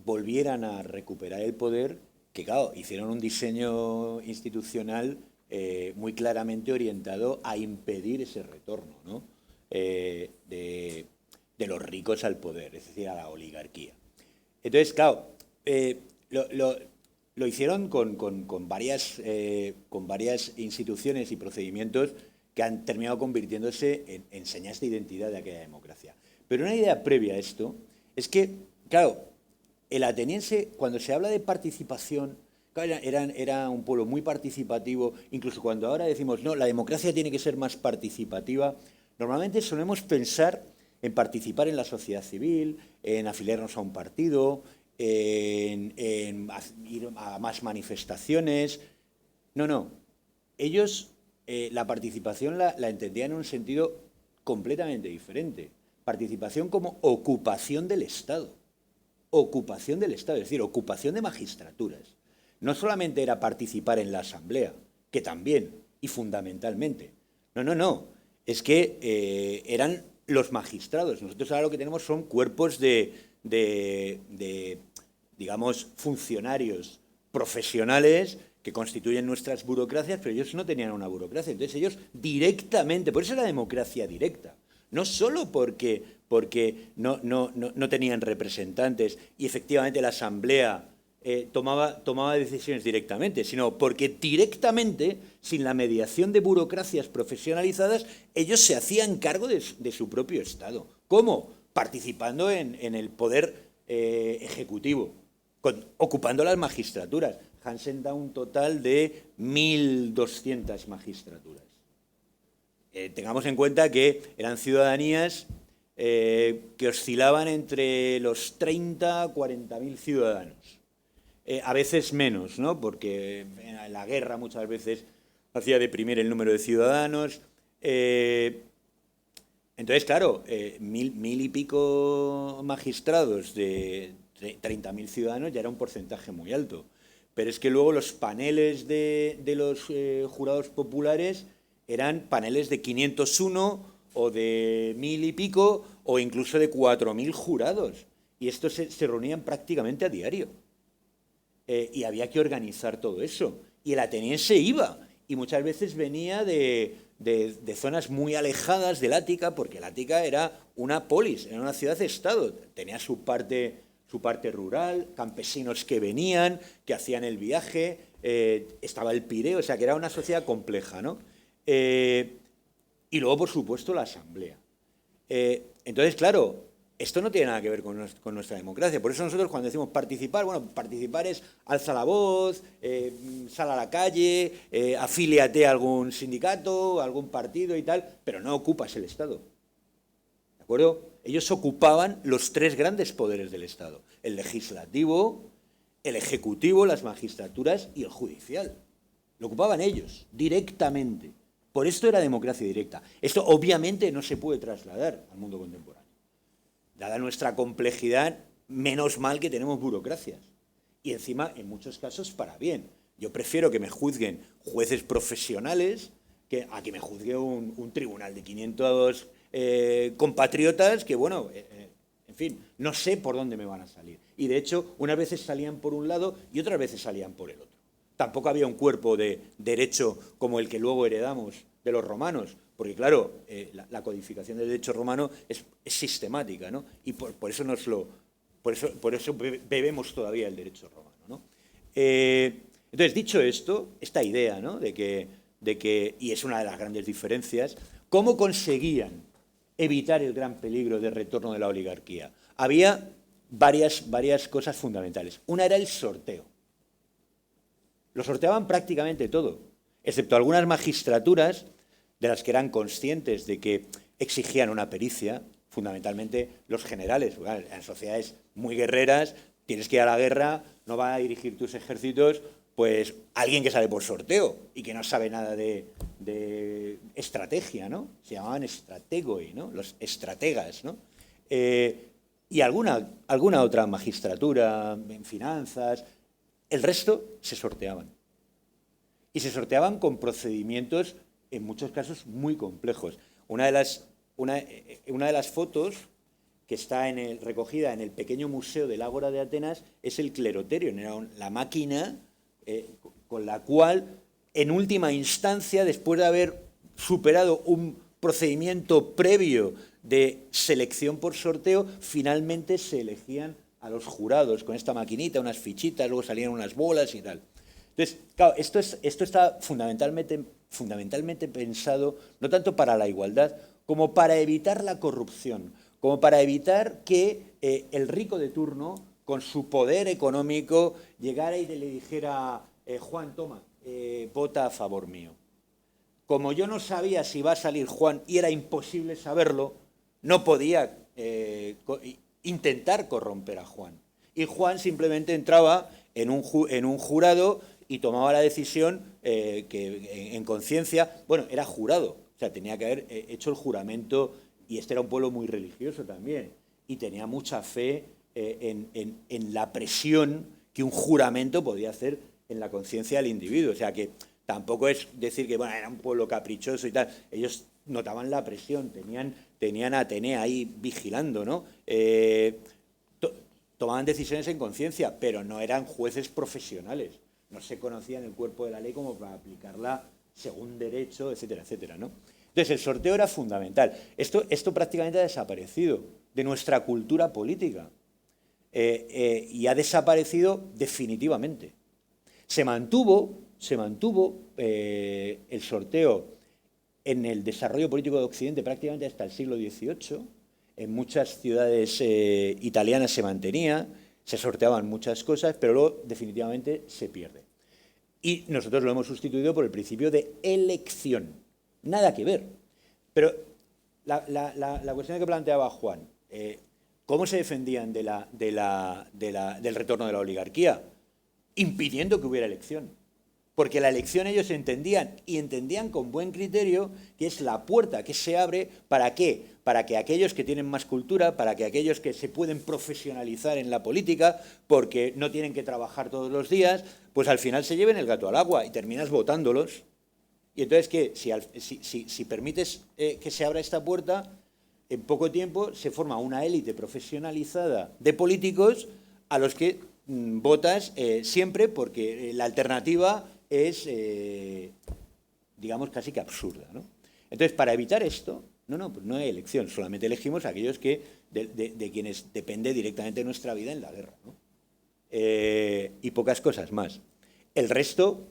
[SPEAKER 3] volvieran a recuperar el poder que, claro, hicieron un diseño institucional muy claramente orientado a impedir ese retorno, ¿no?, de los ricos al poder, es decir, a la oligarquía. Entonces, claro, lo hicieron con varias instituciones y procedimientos que han terminado convirtiéndose en señas de identidad de aquella democracia. Pero una idea previa a esto es que, claro, el ateniense, cuando se habla de participación, claro, era un pueblo muy participativo. Incluso cuando ahora decimos, no, la democracia tiene que ser más participativa, normalmente solemos pensar en participar en la sociedad civil, en afiliarnos a un partido, en ir a más manifestaciones. No. Ellos la participación la entendían en un sentido completamente diferente. Participación como ocupación del Estado. Ocupación del Estado, es decir, ocupación de magistraturas. No solamente era participar en la asamblea, que también, y fundamentalmente. No. Es que eran los magistrados. Nosotros ahora lo que tenemos son cuerpos de digamos, funcionarios profesionales que constituyen nuestras burocracias, pero ellos no tenían una burocracia. Entonces ellos directamente, por eso era democracia directa, no solo porque no tenían representantes y efectivamente la asamblea tomaba decisiones directamente, sino porque directamente, sin la mediación de burocracias profesionalizadas, ellos se hacían cargo de su propio Estado. ¿Cómo? Participando en el poder ejecutivo, ocupando las magistraturas. Hansen da un total de 1.200 magistraturas. Tengamos en cuenta que eran ciudadanías que oscilaban entre los 30 a 40.000 ciudadanos. A veces menos, ¿no?, porque en la guerra muchas veces hacía deprimir el número de ciudadanos. Entonces, claro, mil y pico magistrados de 30.000 ciudadanos ya era un porcentaje muy alto. Pero es que luego los paneles de los jurados populares eran paneles de 501 o de 1.000 y pico o incluso de 4.000 jurados. Y estos se reunían prácticamente a diario. Y había que organizar todo eso. Y el ateniense iba. Y muchas veces venía de de zonas muy alejadas del Ática, porque el Ática era una polis, era una ciudad-estado, tenía su parte rural, campesinos que venían, que hacían el viaje, estaba el Pireo, o sea, que era una sociedad compleja, ¿no? Y luego, por supuesto, la asamblea. Entonces, claro, esto no tiene nada que ver con nuestra democracia. Por eso nosotros cuando decimos participar, bueno, participar es alza la voz, sal a la calle, afíliate a algún sindicato, a algún partido y tal, pero no ocupas el Estado. ¿De acuerdo? Ellos ocupaban los tres grandes poderes del Estado: el legislativo, el ejecutivo, las magistraturas y el judicial. Lo ocupaban ellos, directamente. Por esto era democracia directa. Esto obviamente no se puede trasladar al mundo contemporáneo. Dada nuestra complejidad, menos mal que tenemos burocracias. Y encima, en muchos casos, para bien. Yo prefiero que me juzguen jueces profesionales a que me juzgue un tribunal de 500 compatriotas que, bueno, en fin, no sé por dónde me van a salir. Y de hecho, unas veces salían por un lado y otras veces salían por el otro. Tampoco había un cuerpo de derecho como el que luego heredamos de los romanos, porque claro, la codificación del derecho romano es sistemática, ¿no? Y por eso bebemos todavía el derecho romano, ¿no? Entonces, dicho esto, esta idea, ¿no?, de que, y es una de las grandes diferencias, ¿cómo conseguían evitar el gran peligro de retorno de la oligarquía? Había varias cosas fundamentales. Una era el sorteo. Lo sorteaban prácticamente todo, excepto algunas magistraturas de las que eran conscientes de que exigían una pericia, fundamentalmente los generales. En sociedades muy guerreras tienes que ir a la guerra, no va a dirigir tus ejércitos pues alguien que sale por sorteo y que no sabe nada de estrategia, ¿no? Se llamaban estrategoi, ¿no? Los estrategas, ¿no? Y alguna otra magistratura en finanzas. El resto se sorteaban. Y se sorteaban con procedimientos, en muchos casos, muy complejos. Una de las fotos que está recogida en el pequeño museo del Ágora de Atenas es el cleroterion, era la máquina con la cual, en última instancia, después de haber superado un procedimiento previo de selección por sorteo, finalmente se elegían a los jurados con esta maquinita, unas fichitas, luego salían unas bolas y tal. Entonces, claro, esto está fundamentalmente pensado no tanto para la igualdad como para evitar la corrupción, como para evitar que el rico de turno, con su poder económico, llegara y le dijera, Juan, toma, vota a favor mío. Como yo no sabía si iba a salir Juan y era imposible saberlo, no podía intentar corromper a Juan. Y Juan simplemente entraba en un jurado y tomaba la decisión que en conciencia, bueno, era jurado, o sea, tenía que haber hecho el juramento, y este era un pueblo muy religioso también, y tenía mucha fe en la presión que un juramento podía hacer en la conciencia del individuo. O sea, que tampoco es decir que, bueno, era un pueblo caprichoso y tal. Ellos notaban la presión, tenían a Atenea ahí vigilando, ¿no? Tomaban decisiones en conciencia, pero no eran jueces profesionales. No se conocían el cuerpo de la ley como para aplicarla según derecho, etcétera, etcétera, ¿no? Entonces, el sorteo era fundamental. Esto prácticamente ha desaparecido de nuestra cultura política y ha desaparecido definitivamente. Se mantuvo el sorteo en el desarrollo político de Occidente prácticamente hasta el siglo XVIII. En muchas ciudades italianas se mantenía, se sorteaban muchas cosas, pero luego definitivamente se pierde. Y nosotros lo hemos sustituido por el principio de elección. Nada que ver. Pero la cuestión que planteaba Juan, ¿cómo se defendían del retorno de la oligarquía? Impidiendo que hubiera elección. Porque la elección ellos entendían con buen criterio que es la puerta que se abre. ¿Para qué? Para que aquellos que tienen más cultura, para que aquellos que se pueden profesionalizar en la política, porque no tienen que trabajar todos los días, pues al final se lleven el gato al agua y terminas votándolos. Y entonces, ¿qué? Si permites que se abra esta puerta, en poco tiempo se forma una élite profesionalizada de políticos a los que votas siempre, porque la alternativa es, digamos, casi que absurda, ¿no? Entonces, para evitar esto, pues no hay elección, solamente elegimos a aquellos que, de quienes depende directamente nuestra vida en la guerra, ¿no? Y pocas cosas más. El resto,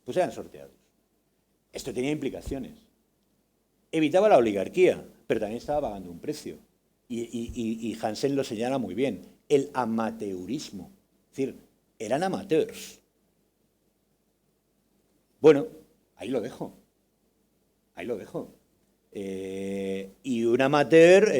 [SPEAKER 3] pues eran sorteados. Esto tenía implicaciones. Evitaba la oligarquía, pero también estaba pagando un precio. Y Hansen lo señala muy bien, el amateurismo. Es decir, eran amateurs. Bueno, ahí lo dejo. Ahí lo dejo. Y un amateur,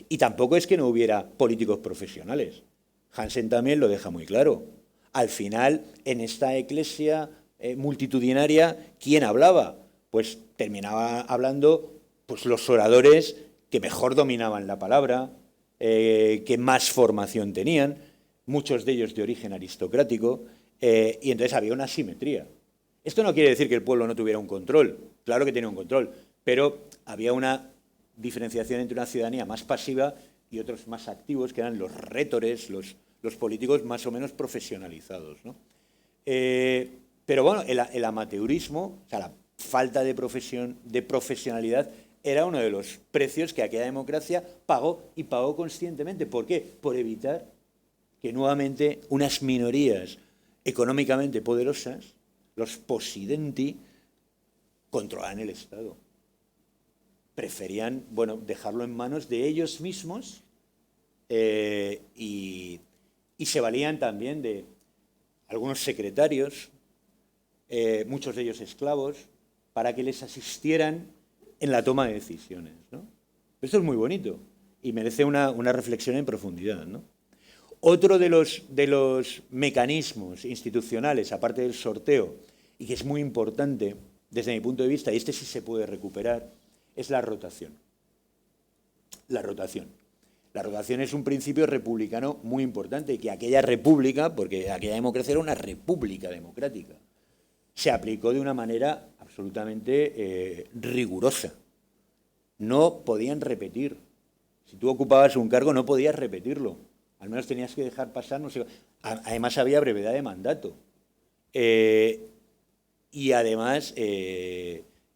[SPEAKER 3] y tampoco es que no hubiera políticos profesionales. Hansen también lo deja muy claro. Al final, en esta eclesia multitudinaria, ¿quién hablaba? Pues terminaba hablando pues, los oradores que mejor dominaban la palabra, que más formación tenían, muchos de ellos de origen aristocrático, y entonces había una asimetría. Esto no quiere decir que el pueblo no tuviera un control, claro que tenía un control, pero había una diferenciación entre una ciudadanía más pasiva y otros más activos, que eran los rhétores, los políticos más o menos profesionalizados, ¿no? Pero bueno, el amateurismo, o sea, la falta de profesionalidad, era uno de los precios que aquella democracia pagó, y pagó conscientemente. ¿Por qué? Por evitar que nuevamente unas minorías económicamente poderosas, los possidenti, controlaran el Estado. Preferían, bueno, dejarlo en manos de ellos mismos, y se valían también de algunos secretarios, muchos de ellos esclavos, para que les asistieran en la toma de decisiones, ¿no? Esto es muy bonito y merece una reflexión en profundidad, ¿no? Otro de los mecanismos institucionales, aparte del sorteo, y que es muy importante desde mi punto de vista, y este sí se puede recuperar, es la rotación. La rotación. La rotación es un principio republicano muy importante, que aquella república, porque aquella democracia era una república democrática, se aplicó de una manera absolutamente rigurosa. No podían repetir. Si tú ocupabas un cargo no podías repetirlo. Al menos tenías que dejar pasar, no sé. Además había brevedad de mandato. Y además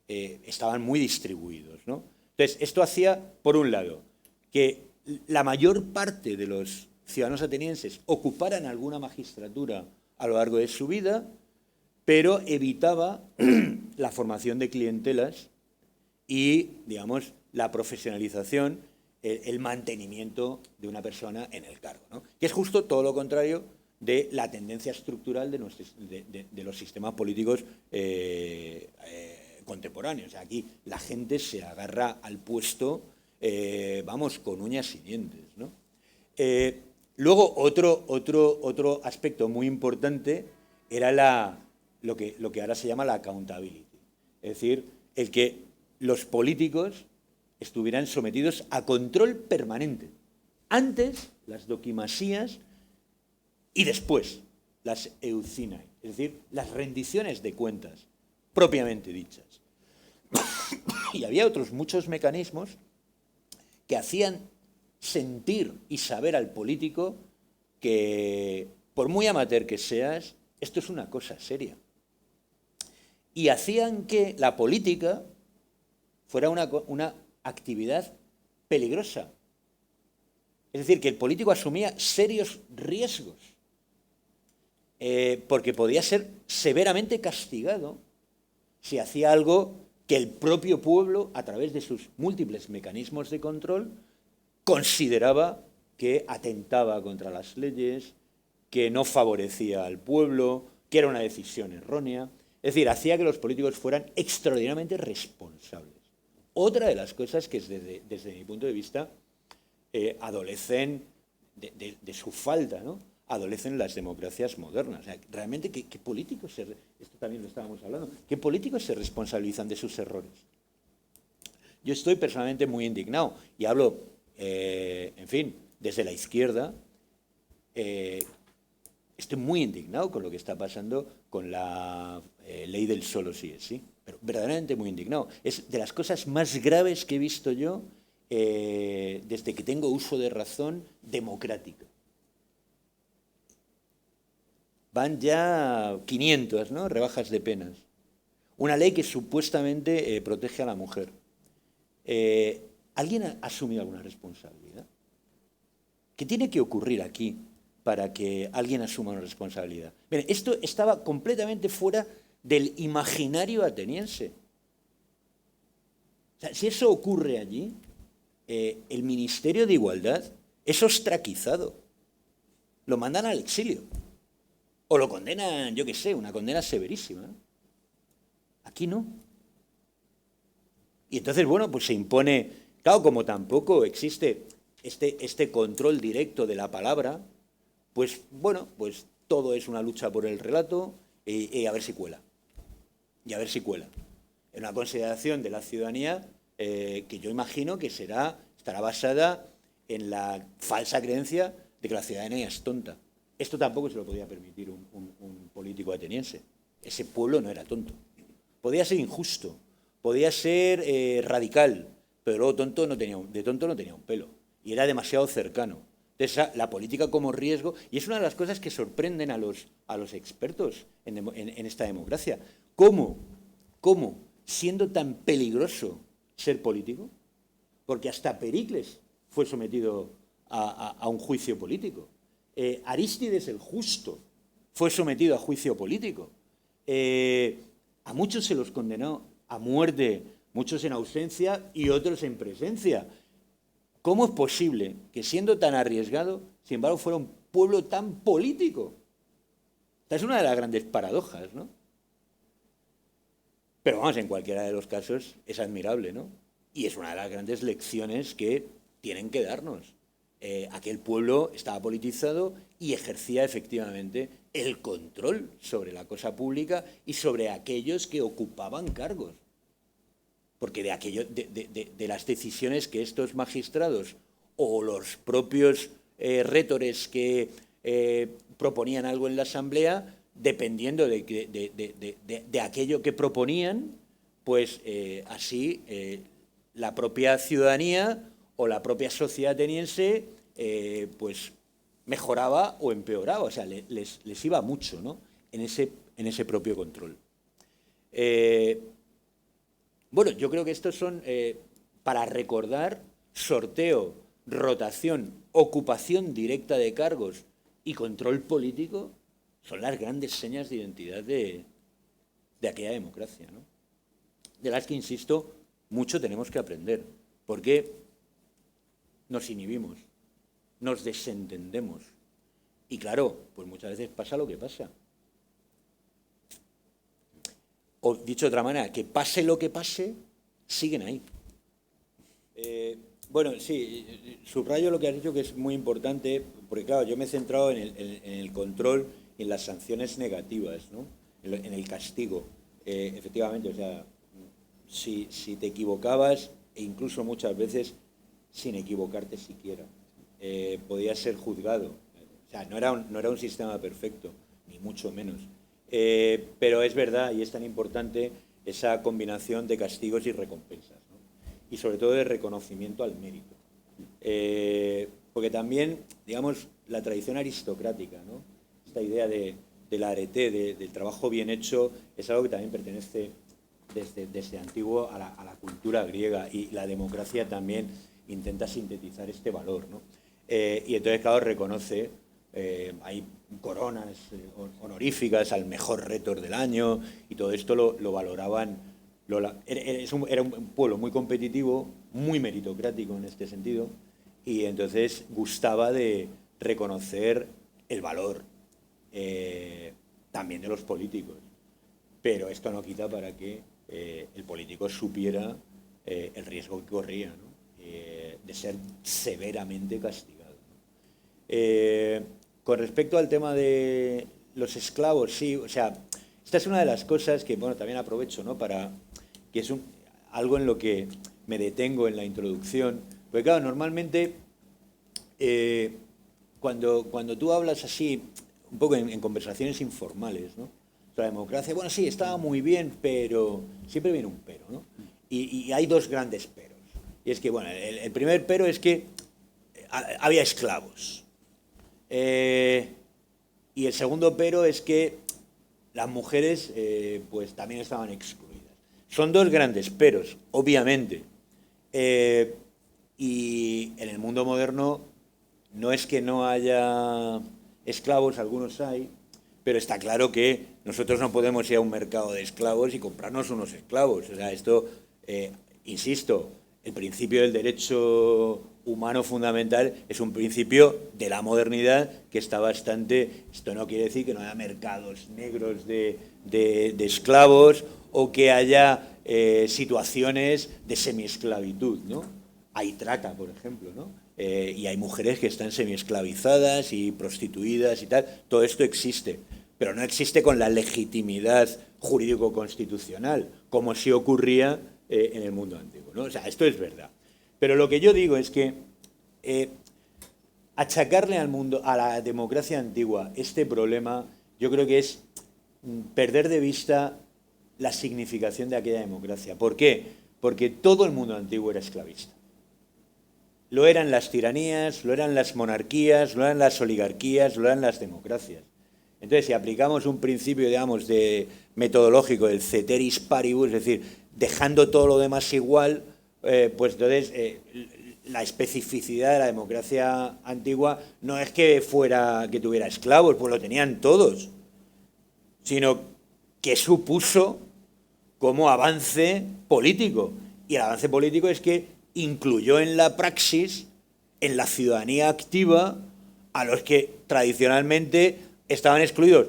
[SPEAKER 3] estaban muy distribuidos, ¿no? Entonces, esto hacía, por un lado, que la mayor parte de los ciudadanos atenienses ocuparan alguna magistratura a lo largo de su vida, pero evitaba la formación de clientelas y, digamos, la profesionalización, el mantenimiento de una persona en el cargo, ¿no? Que es justo todo lo contrario de la tendencia estructural de los sistemas políticos contemporáneos. O sea, aquí la gente se agarra al puesto, vamos, con uñas y dientes, ¿no? Luego, otro aspecto muy importante era lo que ahora se llama la accountability. Es decir, el que los políticos estuvieran sometidos a control permanente. Antes, las doquimasías, y después, las eucinae, es decir, las rendiciones de cuentas, propiamente dichas. Y había otros muchos mecanismos que hacían sentir y saber al político que, por muy amateur que seas, esto es una cosa seria. Y hacían que la política fuera una actividad peligrosa. Es decir, que el político asumía serios riesgos, porque podía ser severamente castigado si hacía algo que el propio pueblo, a través de sus múltiples mecanismos de control, consideraba que atentaba contra las leyes, que no favorecía al pueblo, que era una decisión errónea. Es decir, hacía que los políticos fueran extraordinariamente responsables. Otra de las cosas que desde mi punto de vista adolecen de su falta, ¿no? Adolecen las democracias modernas. O sea, realmente, ¿qué políticos esto también lo estábamos hablando, qué políticos se responsabilizan de sus errores? Yo estoy personalmente muy indignado y hablo, en fin, desde la izquierda. Estoy muy indignado con lo que está pasando con la ley del solo sí es sí, pero verdaderamente muy indignado. Es de las cosas más graves que he visto yo desde que tengo uso de razón democrática. Van ya 500, ¿no?, rebajas de penas. una ley que supuestamente protege a la mujer. ¿Alguien ha asumido alguna responsabilidad? ¿Qué tiene que ocurrir aquí para que alguien asuma una responsabilidad? Miren, esto estaba completamente fuera del imaginario ateniense. O sea, si eso ocurre allí, el Ministerio de Igualdad es ostraquizado. Lo mandan al exilio. O lo condenan, yo qué sé, una condena severísima, ¿no? Aquí no. Y entonces, bueno, pues se impone, claro, como tampoco existe este control directo de la palabra, pues bueno, pues todo es una lucha por el relato y a ver si cuela. Y a ver si cuela. En una consideración de la ciudadanía que yo imagino que estará basada en la falsa creencia de que la ciudadanía es tonta. Esto tampoco se lo podía permitir un político ateniense. Ese pueblo no era tonto. Podía ser injusto, podía ser radical, pero luego de tonto no tenía un pelo. Y era demasiado cercano. Entonces, la política como riesgo, y es una de las cosas que sorprenden a los expertos en esta democracia. ¿Cómo, siendo tan peligroso ser político? Porque hasta Pericles fue sometido a un juicio político. Arístides el Justo fue sometido a juicio político. A muchos se los condenó a muerte, muchos en ausencia y otros en presencia. ¿Cómo es posible que siendo tan arriesgado, sin embargo, fuera un pueblo tan político? Esta es una de las grandes paradojas, ¿no? Pero vamos, en cualquiera de los casos es admirable, ¿no? Y es una de las grandes lecciones que tienen que darnos. Aquel pueblo estaba politizado y ejercía efectivamente el control sobre la cosa pública y sobre aquellos que ocupaban cargos. Porque de las decisiones que estos magistrados o los propios rέτores que proponían algo en la asamblea, dependiendo de aquello que proponían, pues así la propia ciudadanía o la propia sociedad ateniense pues mejoraba o empeoraba, o sea, les iba mucho, ¿no? en ese propio control. Bueno, yo creo que estos son, para recordar, sorteo, rotación, ocupación directa de cargos y control político, son las grandes señas de identidad de aquella democracia, ¿no? De las que, insisto, mucho tenemos que aprender, porque nos inhibimos, nos desentendemos. Y claro, pues muchas veces pasa lo que pasa. O dicho de otra manera, que pase lo que pase, siguen ahí. Bueno, sí, subrayo lo que has dicho, que es muy importante, porque claro, yo me he centrado en el control y en las sanciones negativas, ¿no? En el castigo. Efectivamente, o sea, si te equivocabas, e incluso muchas veces sin equivocarte siquiera, podías ser juzgado. O sea, no era un sistema perfecto, ni mucho menos. Pero es verdad, y es tan importante, esa combinación de castigos y recompensas, ¿no? Y sobre todo de reconocimiento al mérito. Porque también, digamos, la tradición aristocrática, ¿no? Esta idea del arete, del trabajo bien hecho, es algo que también pertenece desde antiguo a la cultura griega, y la democracia también intenta sintetizar este valor, ¿no? Y entonces, claro, reconoce, hay coronas honoríficas al mejor rétor del año, y todo esto lo valoraban. Era un pueblo muy competitivo, muy meritocrático en este sentido, y entonces gustaba de reconocer el valor también de los políticos. Pero esto no quita para que el político supiera el riesgo que corría, ¿no? De ser severamente castigado, ¿no? Con respecto al tema de los esclavos, sí, o sea, esta es una de las cosas que, bueno, también aprovecho, ¿no? Que es algo en lo que me detengo en la introducción, porque claro, normalmente cuando tú hablas así, un poco en conversaciones informales, ¿no? La democracia, bueno, sí, estaba muy bien, pero siempre viene un pero, ¿no? Y hay dos grandes peros. Y es que, bueno, el primer pero es que había esclavos. Y el segundo pero es que las mujeres pues también estaban excluidas. Son dos grandes peros, obviamente. Y en el mundo moderno no es que no haya esclavos, algunos hay, pero está claro que nosotros no podemos ir a un mercado de esclavos y comprarnos unos esclavos. O sea, esto, insisto, el principio del derecho humano fundamental es un principio de la modernidad que está bastante... Esto no quiere decir que no haya mercados negros de esclavos o que haya situaciones de semiesclavitud, ¿no? Hay trata, por ejemplo, ¿no? Y hay mujeres que están semiesclavizadas y prostituidas y tal. Todo esto existe, pero no existe con la legitimidad jurídico-constitucional, como sí ocurría en el mundo antiguo, ¿no? O sea, esto es verdad. Pero lo que yo digo es que achacarle al mundo, a la democracia antigua, este problema, yo creo que es perder de vista la significación de aquella democracia. ¿Por qué? Porque todo el mundo antiguo era esclavista. Lo eran las tiranías, lo eran las monarquías, lo eran las oligarquías, lo eran las democracias. Entonces, si aplicamos un principio, digamos, metodológico del ceteris paribus, es decir, dejando todo lo demás igual, pues entonces la especificidad de la democracia antigua no es que tuviera esclavos, pues lo tenían todos, sino que supuso como avance político. Y el avance político es que incluyó en la praxis, en la ciudadanía activa, a los que tradicionalmente estaban excluidos.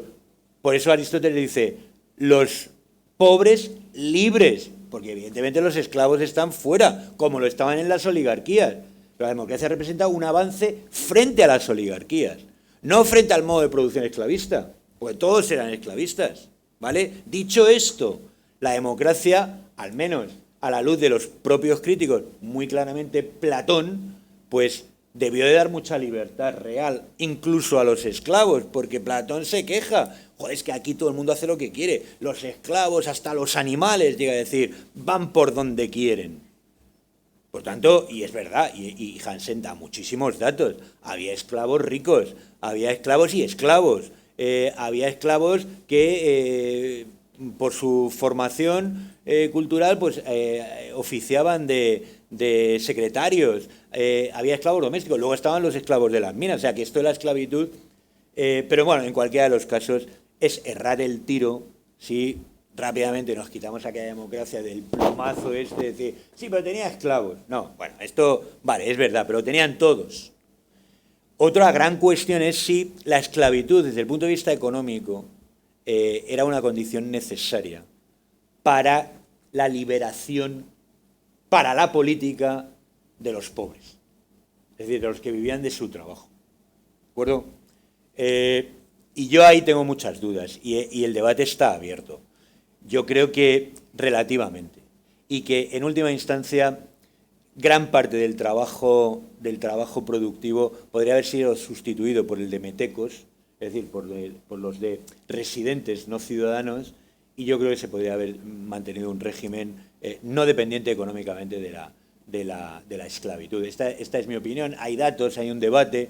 [SPEAKER 3] Por eso Aristóteles dice, los pobres libres, porque evidentemente los esclavos están fuera, como lo estaban en las oligarquías. Pero la democracia representa un avance frente a las oligarquías, no frente al modo de producción esclavista, porque todos eran esclavistas, ¿vale? Dicho esto, la democracia, al menos a la luz de los propios críticos, muy claramente Platón, pues debió de dar mucha libertad real, incluso a los esclavos, porque Platón se queja, joder, es que aquí todo el mundo hace lo que quiere, los esclavos, hasta los animales, llega a decir, van por donde quieren. Por tanto, y es verdad, y Hansen da muchísimos datos, había esclavos ricos, había esclavos y esclavos, había esclavos que por su formación cultural pues oficiaban de secretarios, había esclavos domésticos, luego estaban los esclavos de las minas, o sea que esto de la esclavitud, pero bueno, en cualquiera de los casos es errar el tiro si rápidamente nos quitamos aquella democracia del plumazo de decir, sí, pero tenía esclavos. No, bueno, esto, vale, es verdad, pero tenían todos. Otra gran cuestión es si la esclavitud, desde el punto de vista económico, era una condición necesaria para la liberación, para la política de los pobres, es decir, de los que vivían de su trabajo. ¿De acuerdo? Y yo ahí tengo muchas dudas y el debate está abierto. Yo creo que relativamente, y que en última instancia gran parte del trabajo productivo podría haber sido sustituido por el de metecos, es decir, por los de residentes no ciudadanos, y yo creo que se podría haber mantenido un régimen no dependiente económicamente de la esclavitud. Esta es mi opinión, hay datos, hay un debate,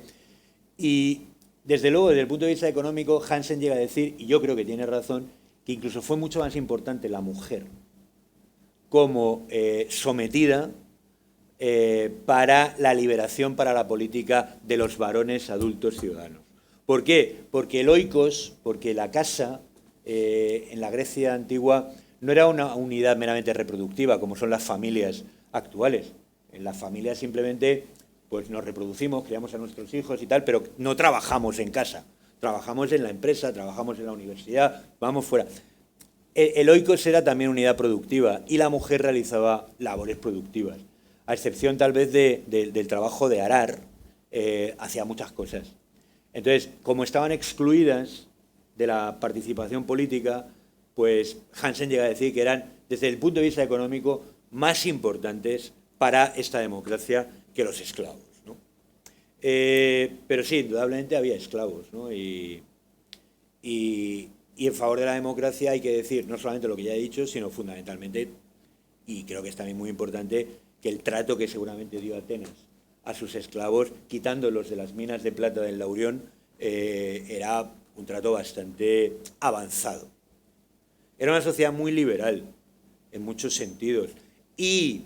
[SPEAKER 3] y desde luego desde el punto de vista económico Hansen llega a decir, y yo creo que tiene razón, que incluso fue mucho más importante la mujer como sometida para la liberación, para la política de los varones adultos ciudadanos. ¿Por qué? Porque el oikos, porque la casa en la Grecia antigua no era una unidad meramente reproductiva como son las familias actuales. En las familias simplemente pues nos reproducimos, criamos a nuestros hijos y tal, pero no trabajamos en casa. Trabajamos en la empresa, trabajamos en la universidad, vamos fuera. El oikos era también unidad productiva y la mujer realizaba labores productivas, a excepción tal vez del trabajo de arar, hacía muchas cosas. Entonces, como estaban excluidas de la participación política, pues Hansen llega a decir que eran, desde el punto de vista económico, más importantes para esta democracia que los esclavos, ¿no? Pero sí, indudablemente había esclavos, ¿no? Y en favor de la democracia hay que decir no solamente lo que ya he dicho, sino fundamentalmente, y creo que es también muy importante, que el trato que seguramente dio Atenas a sus esclavos, quitándolos de las minas de plata del Laurión, era un trato bastante avanzado. Era una sociedad muy liberal, en muchos sentidos. Y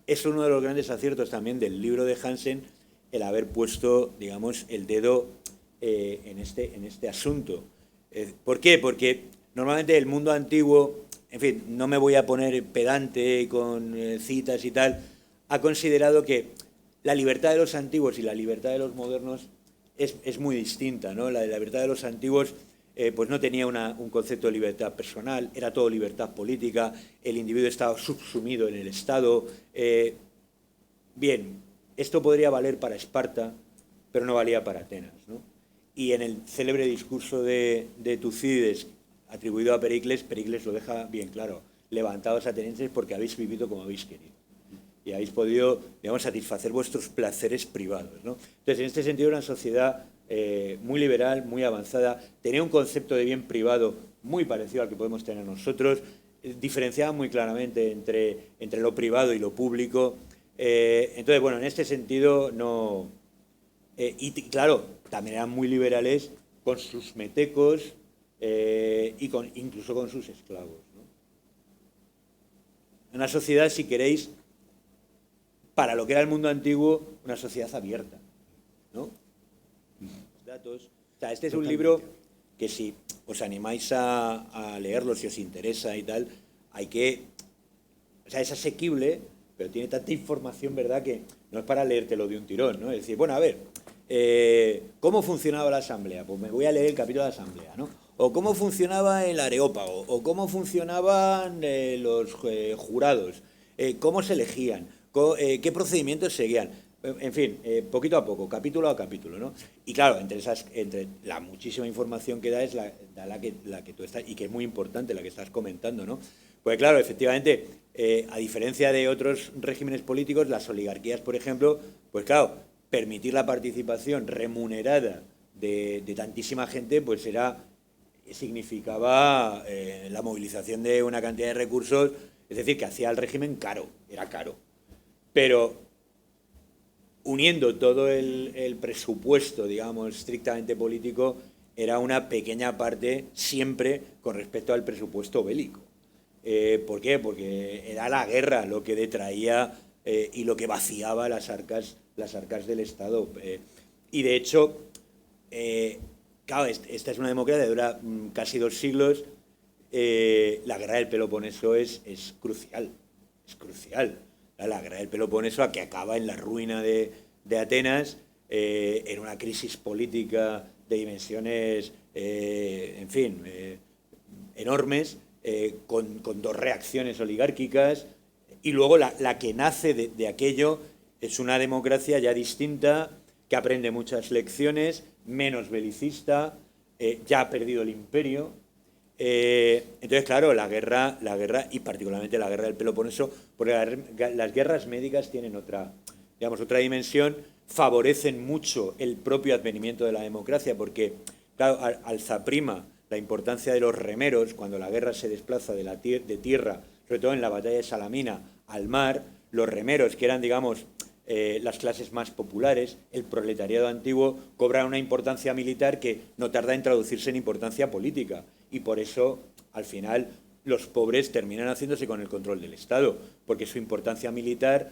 [SPEAKER 3] es uno de los grandes aciertos también del libro de Hansen, el haber puesto, digamos, el dedo en este asunto. ¿Por qué? Porque normalmente el mundo antiguo, en fin, no me voy a poner pedante con citas y tal, ha considerado que la libertad de los antiguos y la libertad de los modernos es muy distinta, ¿no? La libertad de los antiguos pues no tenía un concepto de libertad personal, era todo libertad política, el individuo estaba subsumido en el Estado. Bien, esto podría valer para Esparta, pero no valía para Atenas, ¿no? Y en el célebre discurso de Tucídides, atribuido a Pericles, Pericles lo deja bien claro: levantaos atenienses porque habéis vivido como habéis querido y habéis podido, digamos, satisfacer vuestros placeres privados, ¿no? Entonces, en este sentido, una sociedad muy liberal, muy avanzada, tenía un concepto de bien privado muy parecido al que podemos tener nosotros, diferenciaba muy claramente entre lo privado y lo público. Entonces, bueno, en este sentido, no... y claro, también eran muy liberales con sus metecos y incluso con sus esclavos, ¿no? Una sociedad, si queréis, para lo que era el mundo antiguo, una sociedad abierta, ¿no? Datos. O sea, este es un libro que, si os animáis a leerlo, si os interesa y tal, hay que... O sea, es asequible, pero tiene tanta información, ¿verdad?, que no es para leértelo de un tirón, ¿no? Es decir, bueno, a ver, ¿cómo funcionaba la asamblea? Pues me voy a leer el capítulo de la asamblea, ¿no? O cómo funcionaba el areópago, o cómo funcionaban los jurados, cómo se elegían, qué procedimientos seguían. En fin, poquito a poco, capítulo a capítulo, ¿no? Y claro, entre la muchísima información que da es la que tú estás, y que es muy importante, la que estás comentando, ¿no? Pues claro, efectivamente, a diferencia de otros regímenes políticos, las oligarquías, por ejemplo, pues claro, permitir la participación remunerada de tantísima gente, pues significaba la movilización de una cantidad de recursos, es decir, que hacía el régimen caro, era caro. Pero uniendo todo el presupuesto, digamos, estrictamente político, era una pequeña parte siempre con respecto al presupuesto bélico. ¿Por qué? Porque era la guerra lo que detraía y lo que vaciaba las arcas del Estado. Y de hecho, claro, esta es una democracia que dura casi 2 siglos. La guerra del Peloponeso es crucial, es crucial. La guerra del Peloponeso, que acaba en la ruina de Atenas, en una crisis política de dimensiones, en fin, enormes, con 2 reacciones oligárquicas, y luego la que nace de aquello es una democracia ya distinta, que aprende muchas lecciones, menos belicista, ya ha perdido el imperio. Entonces, claro, la guerra, y particularmente la guerra del Peloponeso, porque las guerras médicas tienen otra dimensión, favorecen mucho el propio advenimiento de la democracia, porque, claro, alza prima la importancia de los remeros cuando la guerra se desplaza de tierra, sobre todo en la batalla de Salamina, al mar. Los remeros, que eran, digamos, las clases más populares, el proletariado antiguo, cobra una importancia militar que no tarda en traducirse en importancia política, y por eso, al final, los pobres terminan haciéndose con el control del Estado, porque su importancia militar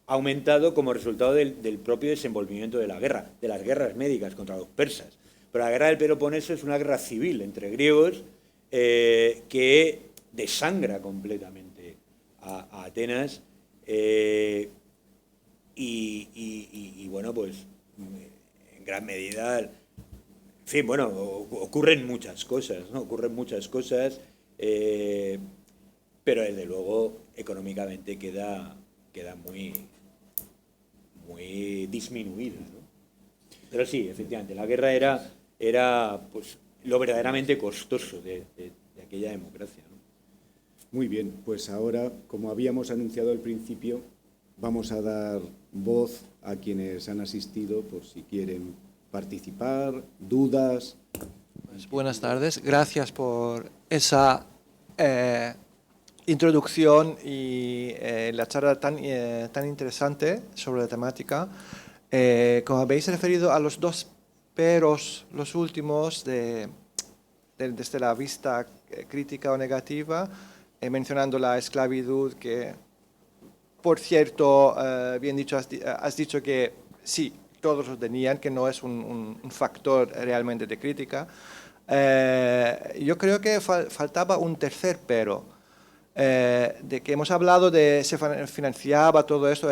[SPEAKER 3] ha aumentado como resultado del propio desenvolvimiento de la guerra, de las guerras médicas contra los persas. Pero la guerra del Peloponeso es una guerra civil entre griegos que desangra completamente a Atenas, y bueno, pues en gran medida, en fin, bueno, ocurren muchas cosas, ¿no? Ocurren muchas cosas, pero desde luego económicamente queda muy disminuida, ¿no? Pero sí, efectivamente, la guerra era pues lo verdaderamente costoso de aquella democracia, ¿no?
[SPEAKER 2] Muy bien, pues ahora, como habíamos anunciado al principio, vamos a dar voz a quienes han asistido por si quieren participar, dudas.
[SPEAKER 4] Pues buenas tardes, gracias por esa introducción y la charla tan interesante sobre la temática. Como habéis referido a los 2 peros, los últimos, desde la vista crítica o negativa, mencionando la esclavitud, que, por cierto, bien dicho, has dicho que sí, todos lo tenían, que no es un factor realmente de crítica. Yo creo que faltaba un tercer pero. De que hemos hablado de se financiaba todo esto,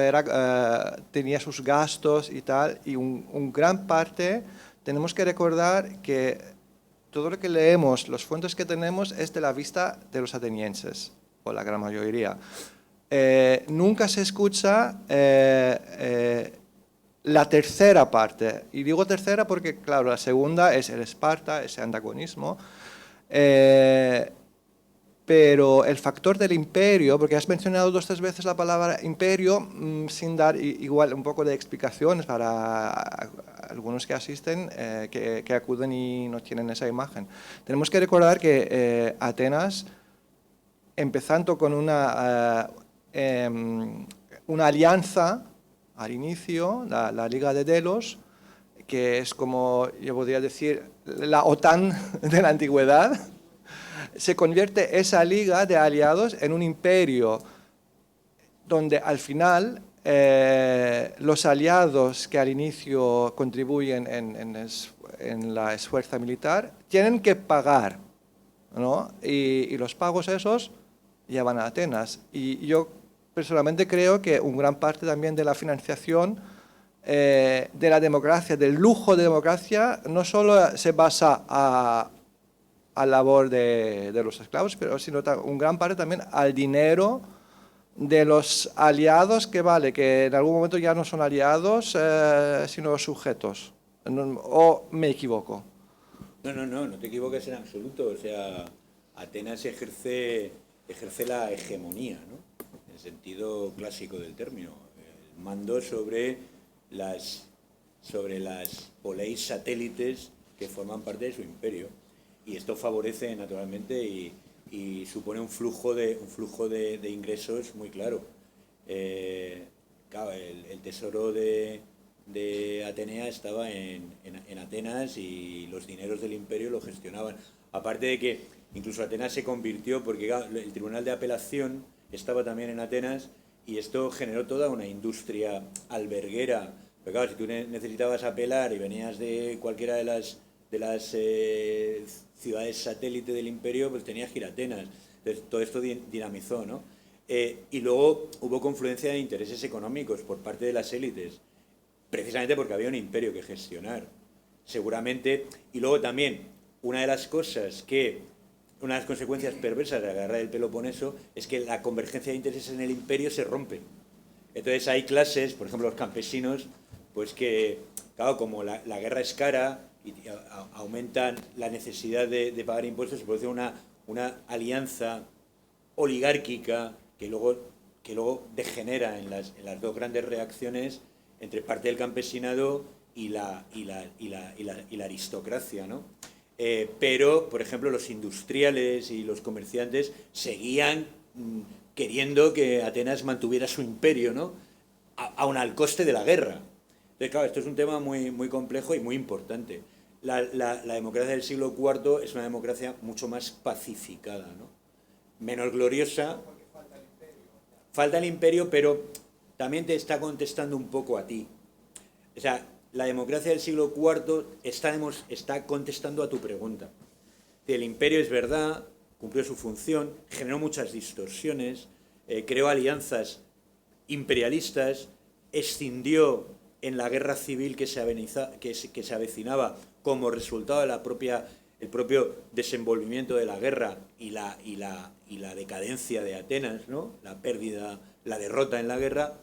[SPEAKER 4] tenía sus gastos y tal, y un gran parte tenemos que recordar que todo lo que leemos, los fuentes que tenemos, es de la vista de los atenienses, o la gran mayoría. Nunca se escucha la tercera parte, y digo tercera porque, claro, la segunda es el Esparta, ese antagonismo, pero el factor del imperio, porque has mencionado 2 o 3 veces la palabra imperio, sin dar igual un poco de explicaciones para algunos que asisten, que acuden y no tienen esa imagen. Tenemos que recordar que Atenas, empezando con una alianza al inicio, la Liga de Delos, que es como yo podría decir la OTAN de la antigüedad, se convierte esa liga de aliados en un imperio donde al final los aliados que al inicio contribuyen en la esfuerzo militar tienen que pagar, ¿no? Y los pagos esos llevan a Atenas. Y yo personalmente creo que una gran parte también de la financiación de la democracia, del lujo de democracia, no solo se basa a labor de los esclavos, pero sino un gran parte también al dinero de los aliados que en algún momento ya no son aliados, sino sujetos. ¿O me equivoco?
[SPEAKER 3] No te equivocas en absoluto. O sea, Atenas ejerce la hegemonía, ¿no? En el sentido clásico del término. El mando sobre las poleis satélites que forman parte de su imperio. Y esto favorece naturalmente y supone un flujo de ingresos muy claro. Claro, el tesoro de Atenea estaba en Atenas y los dineros del imperio lo gestionaban. Aparte de que incluso Atenas se convirtió, porque claro, el tribunal de apelación estaba también en Atenas y esto generó toda una industria alberguera. Pero claro, si tú necesitabas apelar y venías de cualquiera de las ciudades satélite del imperio, pues tenías que ir a Atenas. Entonces, todo esto dinamizó, ¿no? Y luego hubo confluencia de intereses económicos por parte de las élites, precisamente porque había un imperio que gestionar, seguramente. Y luego también, una de las consecuencias perversas de la guerra del Peloponeso es que la convergencia de intereses en el imperio se rompe. Entonces hay clases, por ejemplo los campesinos, pues que, claro, como la guerra es cara, y aumentan la necesidad de pagar impuestos, se produce una alianza oligárquica que luego degenera en las 2 grandes reacciones entre parte del campesinado y la aristocracia, ¿no? Pero, por ejemplo, los industriales y los comerciantes seguían queriendo que Atenas mantuviera su imperio, ¿no? Aun al coste de la guerra. Entonces, claro, esto es un tema muy, muy complejo y muy importante. La democracia del siglo IV es una democracia mucho más pacificada, ¿no? Menos gloriosa. Falta el imperio, pero también te está contestando un poco a ti. O sea, la democracia del siglo IV está contestando a tu pregunta. El imperio es verdad, cumplió su función, generó muchas distorsiones, creó alianzas imperialistas, escindió en la guerra civil que se avecinaba como resultado de el propio desenvolvimiento de la guerra y la decadencia de Atenas, ¿no? La pérdida, la derrota en la guerra.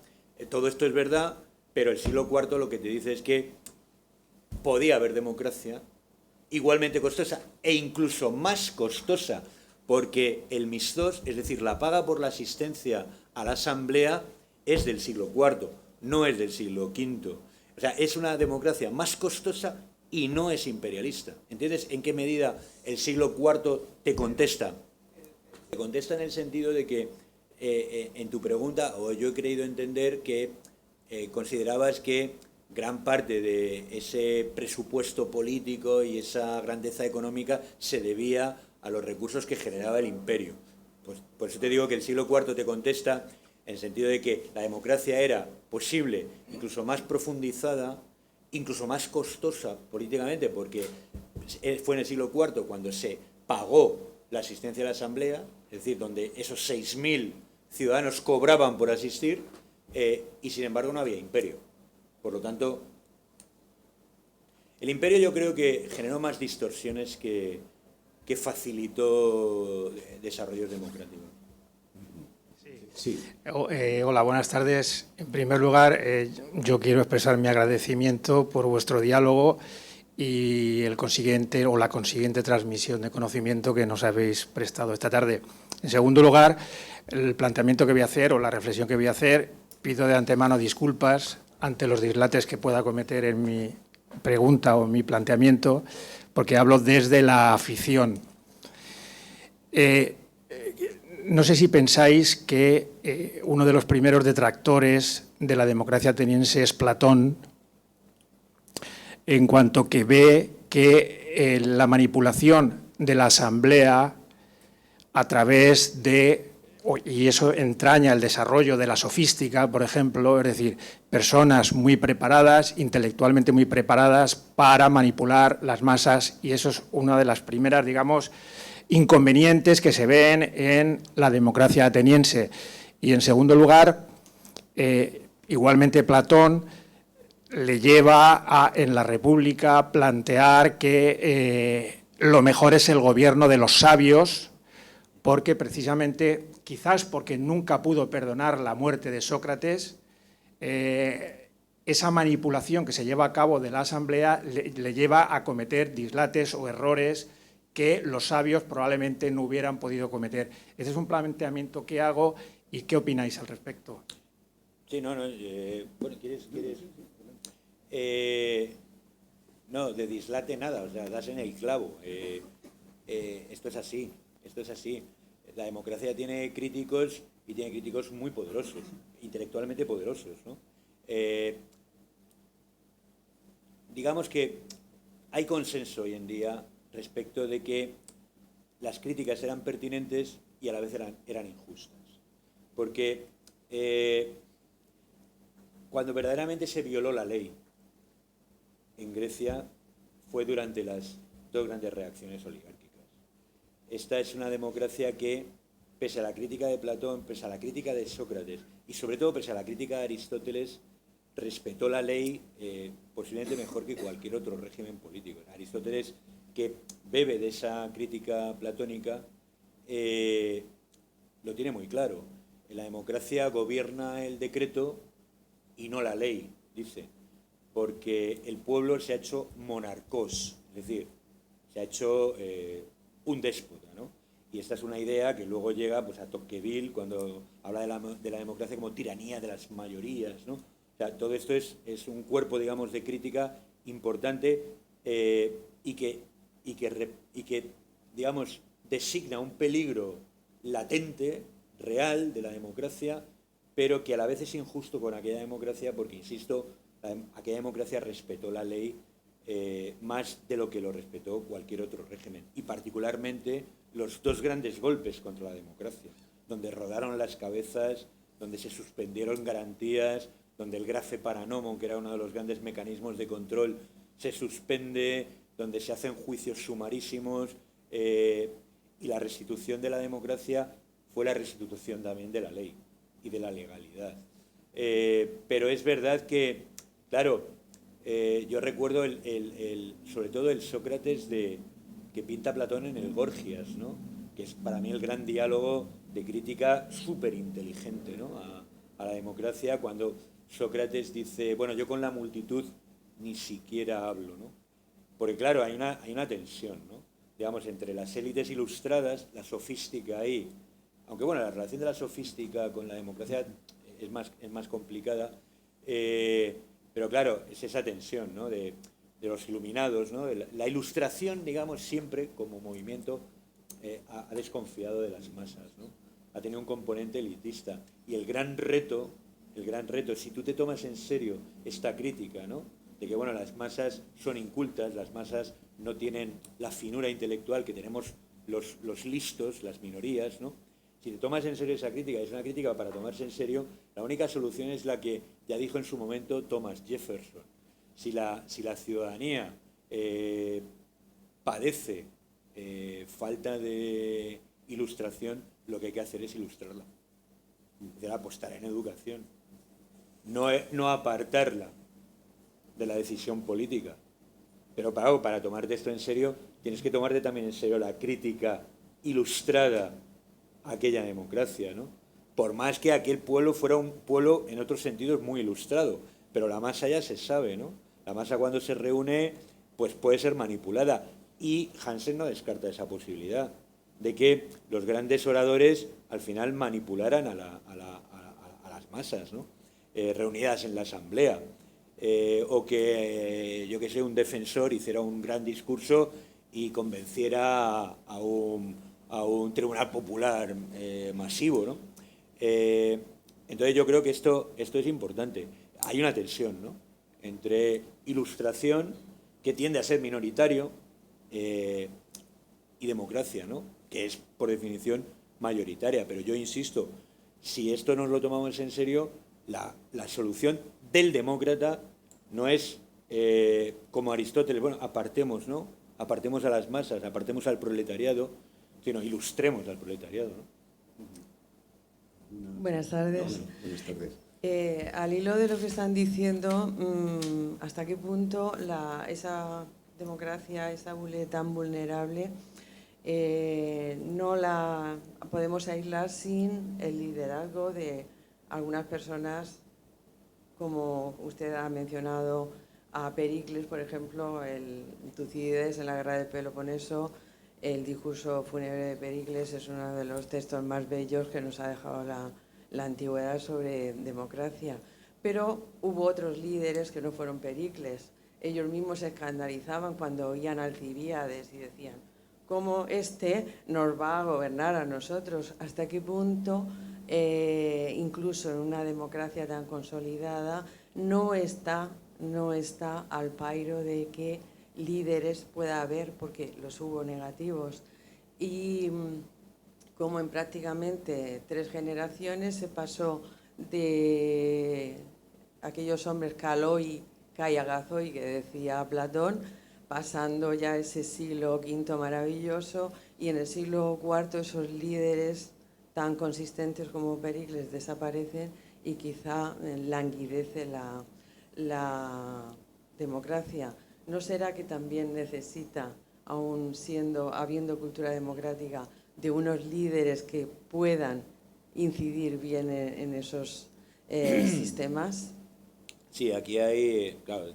[SPEAKER 3] Todo esto es verdad, pero el siglo IV lo que te dice es que podía haber democracia igualmente costosa e incluso más costosa, porque el mistos, es decir, la paga por la asistencia a la asamblea, es del siglo IV, no es del siglo V. O sea, es una democracia más costosa y no es imperialista. ¿Entiendes en qué medida el siglo IV te contesta? Te contesta en el sentido de que en tu pregunta, o yo he creído entender que considerabas que gran parte de ese presupuesto político y esa grandeza económica se debía a los recursos que generaba el imperio. pues por eso te digo que el siglo IV te contesta en el sentido de que la democracia era posible, incluso más profundizada, incluso más costosa políticamente, porque fue en el siglo IV cuando se pagó la asistencia a la Asamblea, es decir, donde esos 6.000 ciudadanos cobraban por asistir, y sin embargo no había imperio. Por lo tanto, el imperio yo creo que generó más distorsiones que facilitó desarrollos democráticos.
[SPEAKER 2] Sí.
[SPEAKER 5] Hola, buenas tardes. En primer lugar, yo quiero expresar mi agradecimiento por vuestro diálogo y la consiguiente transmisión de conocimiento que nos habéis prestado esta tarde. En segundo lugar, el planteamiento que voy a hacer o la reflexión que voy a hacer, pido de antemano disculpas ante los dislates que pueda cometer en mi pregunta o en mi planteamiento, porque hablo desde la afición. No sé si pensáis que uno de los primeros detractores de la democracia ateniense es Platón, en cuanto que ve que la manipulación de la asamblea a través de, y eso entraña el desarrollo de la sofística, por ejemplo, es decir, personas muy preparadas, intelectualmente muy preparadas para manipular las masas, y eso es una de las primeras, digamos, inconvenientes que se ven en la democracia ateniense. Y en segundo lugar, igualmente Platón le lleva en la República plantear que lo mejor es el gobierno de los sabios, porque precisamente, quizás porque nunca pudo perdonar la muerte de Sócrates, esa manipulación que se lleva a cabo de la asamblea le lleva a cometer dislates o errores que los sabios probablemente no hubieran podido cometer. Ese es un planteamiento que hago, y ¿qué opináis al respecto?
[SPEAKER 3] Sí, no, bueno, ¿quieres? No, de dislate nada, o sea, das en el clavo. Esto es así. La democracia tiene críticos, y tiene críticos muy poderosos, intelectualmente poderosos, ¿no? Digamos que hay consenso hoy en día respecto de que las críticas eran pertinentes y a la vez eran injustas. Porque cuando verdaderamente se violó la ley en Grecia fue durante las dos grandes reacciones oligárquicas. Esta es una democracia que, pese a la crítica de Platón, pese a la crítica de Sócrates y sobre todo pese a la crítica de Aristóteles, respetó la ley posiblemente mejor que cualquier otro régimen político. Aristóteles, que bebe de esa crítica platónica, lo tiene muy claro. La democracia gobierna el decreto y no la ley, dice, porque el pueblo se ha hecho monarcos, es decir, se ha hecho un déspota, ¿no? Y esta es una idea que luego llega pues, a Tocqueville cuando habla de la democracia como tiranía de las mayorías, ¿no? O sea, todo esto es un cuerpo, digamos, de crítica importante y que, digamos, designa un peligro latente, real, de la democracia, pero que a la vez es injusto con aquella democracia porque, insisto, aquella democracia respetó la ley más de lo que lo respetó cualquier otro régimen, y particularmente los dos grandes golpes contra la democracia, donde rodaron las cabezas, donde se suspendieron garantías, donde el grafe paranomon, que era uno de los grandes mecanismos de control, se suspende, donde se hacen juicios sumarísimos, y la restitución de la democracia fue la restitución también de la ley y de la legalidad. Pero es verdad que, claro, yo recuerdo sobre todo el Sócrates que pinta Platón en el Gorgias, ¿no? Que es para mí el gran diálogo de crítica súper inteligente, ¿no? a la democracia, cuando Sócrates dice, bueno, yo con la multitud ni siquiera hablo, ¿no? Porque claro, hay una tensión, ¿no? Digamos, entre las élites ilustradas, la sofística ahí, aunque bueno, la relación de la sofística con la democracia es más complicada, pero claro, es esa tensión, ¿no? de los iluminados, ¿no? La ilustración, digamos, siempre como movimiento ha desconfiado de las masas, ¿no? Ha tenido un componente elitista, y el gran reto, si tú te tomas en serio esta crítica, ¿no? De que bueno, las masas son incultas, las masas no tienen la finura intelectual que tenemos los listos, las minorías, ¿no? Si te tomas en serio esa crítica, es una crítica para tomarse en serio, la única solución es la que ya dijo en su momento Thomas Jefferson. Si la ciudadanía padece falta de ilustración, lo que hay que hacer es ilustrarla. Debe apostar en educación, no apartarla de la decisión política. Pero para tomarte esto en serio, tienes que tomarte también en serio la crítica ilustrada a aquella democracia, ¿no? Por más que aquel pueblo fuera un pueblo en otros sentidos muy ilustrado, pero la masa ya se sabe, ¿no? La masa cuando se reúne, pues puede ser manipulada. Y Hansen no descarta esa posibilidad de que los grandes oradores al final manipularan a las masas, ¿no? Reunidas en la asamblea. O que, yo que sé, un defensor hiciera un gran discurso y convenciera a un tribunal popular masivo, ¿no? Entonces yo creo que esto es importante. Hay una tensión, ¿no?, entre ilustración, que tiende a ser minoritario, y democracia, ¿no?, que es, por definición, mayoritaria. Pero yo insisto, si esto nos lo tomamos en serio, la solución del demócrata no es como Aristóteles, bueno, apartemos, ¿no?, apartemos a las masas, apartemos al proletariado, sino ilustremos al proletariado, ¿no?
[SPEAKER 6] Buenas tardes.
[SPEAKER 2] Buenas tardes.
[SPEAKER 6] Al hilo de lo que están diciendo, ¿hasta qué punto esa democracia, esa tan vulnerable, no la podemos aislar sin el liderazgo de algunas personas, como usted ha mencionado a Pericles, por ejemplo, el Tucídides en la guerra del Peloponeso? El discurso fúnebre de Pericles es uno de los textos más bellos que nos ha dejado la antigüedad sobre democracia. Pero hubo otros líderes que no fueron Pericles. Ellos mismos se escandalizaban cuando oían a Alcibíades y decían: ¿cómo nos va a gobernar a nosotros? ¿Hasta qué punto, incluso en una democracia tan consolidada, no está al pairo de que líderes pueda haber, porque los hubo negativos? Y como en prácticamente 3 generaciones se pasó de aquellos hombres Caloi, Kai Agazoi, que decía Platón, pasando ya ese siglo V maravilloso, y en el siglo IV esos líderes tan consistentes como Pericles desaparecen y quizá languidece la democracia. ¿No será que también necesita, aún habiendo cultura democrática, de unos líderes que puedan incidir bien en esos sistemas?
[SPEAKER 3] Sí, aquí hay, claro,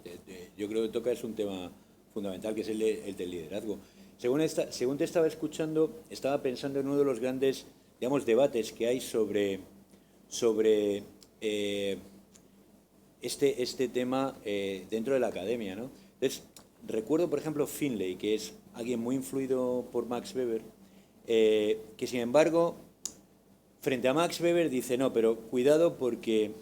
[SPEAKER 3] yo creo que tocas un tema fundamental, que es el del liderazgo. Según te estaba escuchando, estaba pensando en uno de los grandes, digamos, debates que hay sobre este tema dentro de la academia, ¿no? Entonces, recuerdo, por ejemplo, Finlay, que es alguien muy influido por Max Weber, que, sin embargo, frente a Max Weber dice: no, pero cuidado, porque